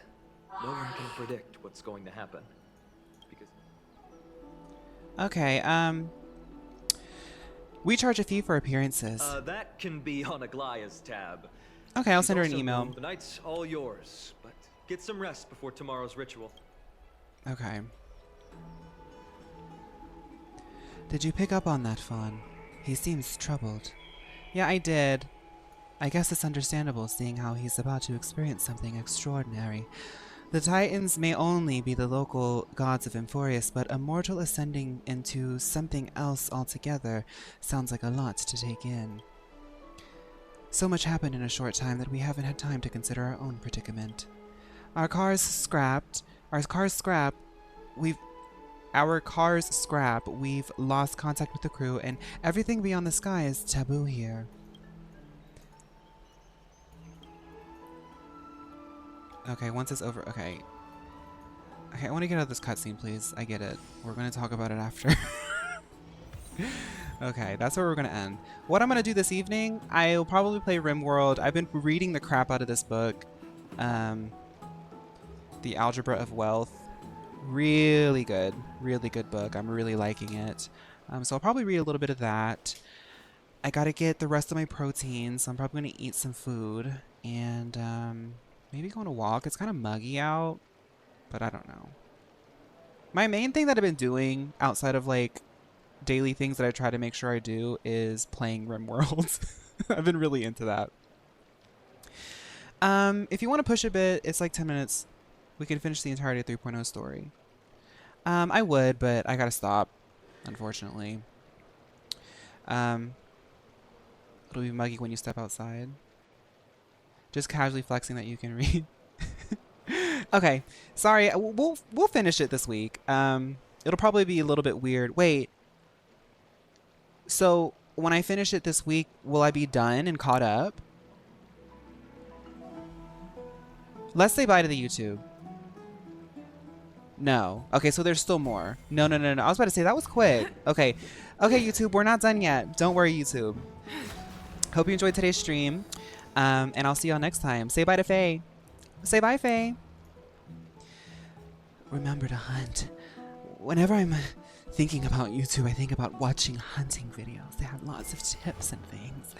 no one can predict what's going to happen. Because Okay, we charge a fee for appearances. that can be on Aglaia's tab. Okay, I'll She's send her an also email. known the night's all yours, but get some rest before tomorrow's ritual. Okay. Did you pick up on that, Phaun? He seems troubled. Yeah, I did. I guess it's understandable, seeing how he's about to experience something extraordinary. The Titans may only be the local gods of Emphorius, but a mortal ascending into something else altogether sounds like a lot to take in. So much happened in a short time that we haven't had time to consider our own predicament. Our cars scrap, we've lost contact with the crew, and everything beyond the sky is taboo here. Okay, once it's over, okay. I Okay, I want to get out of this cutscene, please. I get it. We're going to talk about it after. Okay, that's where we're going to end. What I'm going to do this evening, I'll probably play RimWorld. I've been reading the crap out of this book. The Algebra of Wealth. Really good book. I'm really liking it. So I'll probably read a little bit of that. I got to get the rest of my protein, so I'm probably going to eat some food. And maybe go on a walk. It's kind of muggy out, but I don't know. My main thing that I've been doing outside of like daily things that I try to make sure I do is playing RimWorld. I've been really into that. If you want to push a bit, it's like 10 minutes. We can finish the entirety of 3.0 story. I would, but I gotta stop, unfortunately. It'll be muggy when you step outside. Just casually flexing that you can read. Okay, sorry. We'll finish it this week. It'll probably be a little bit weird. Wait. So when I finish it this week, will I be done and caught up? Let's say bye to the YouTube. No. Okay, so there's still more. No. I was about to say that was quick. Okay, YouTube, we're not done yet. Don't worry, YouTube. Hope you enjoyed today's stream. And I'll see y'all next time. Say bye to Faye. Say bye, Faye. Remember to hunt. Whenever I'm thinking about YouTube, I think about watching hunting videos. They have lots of tips and things.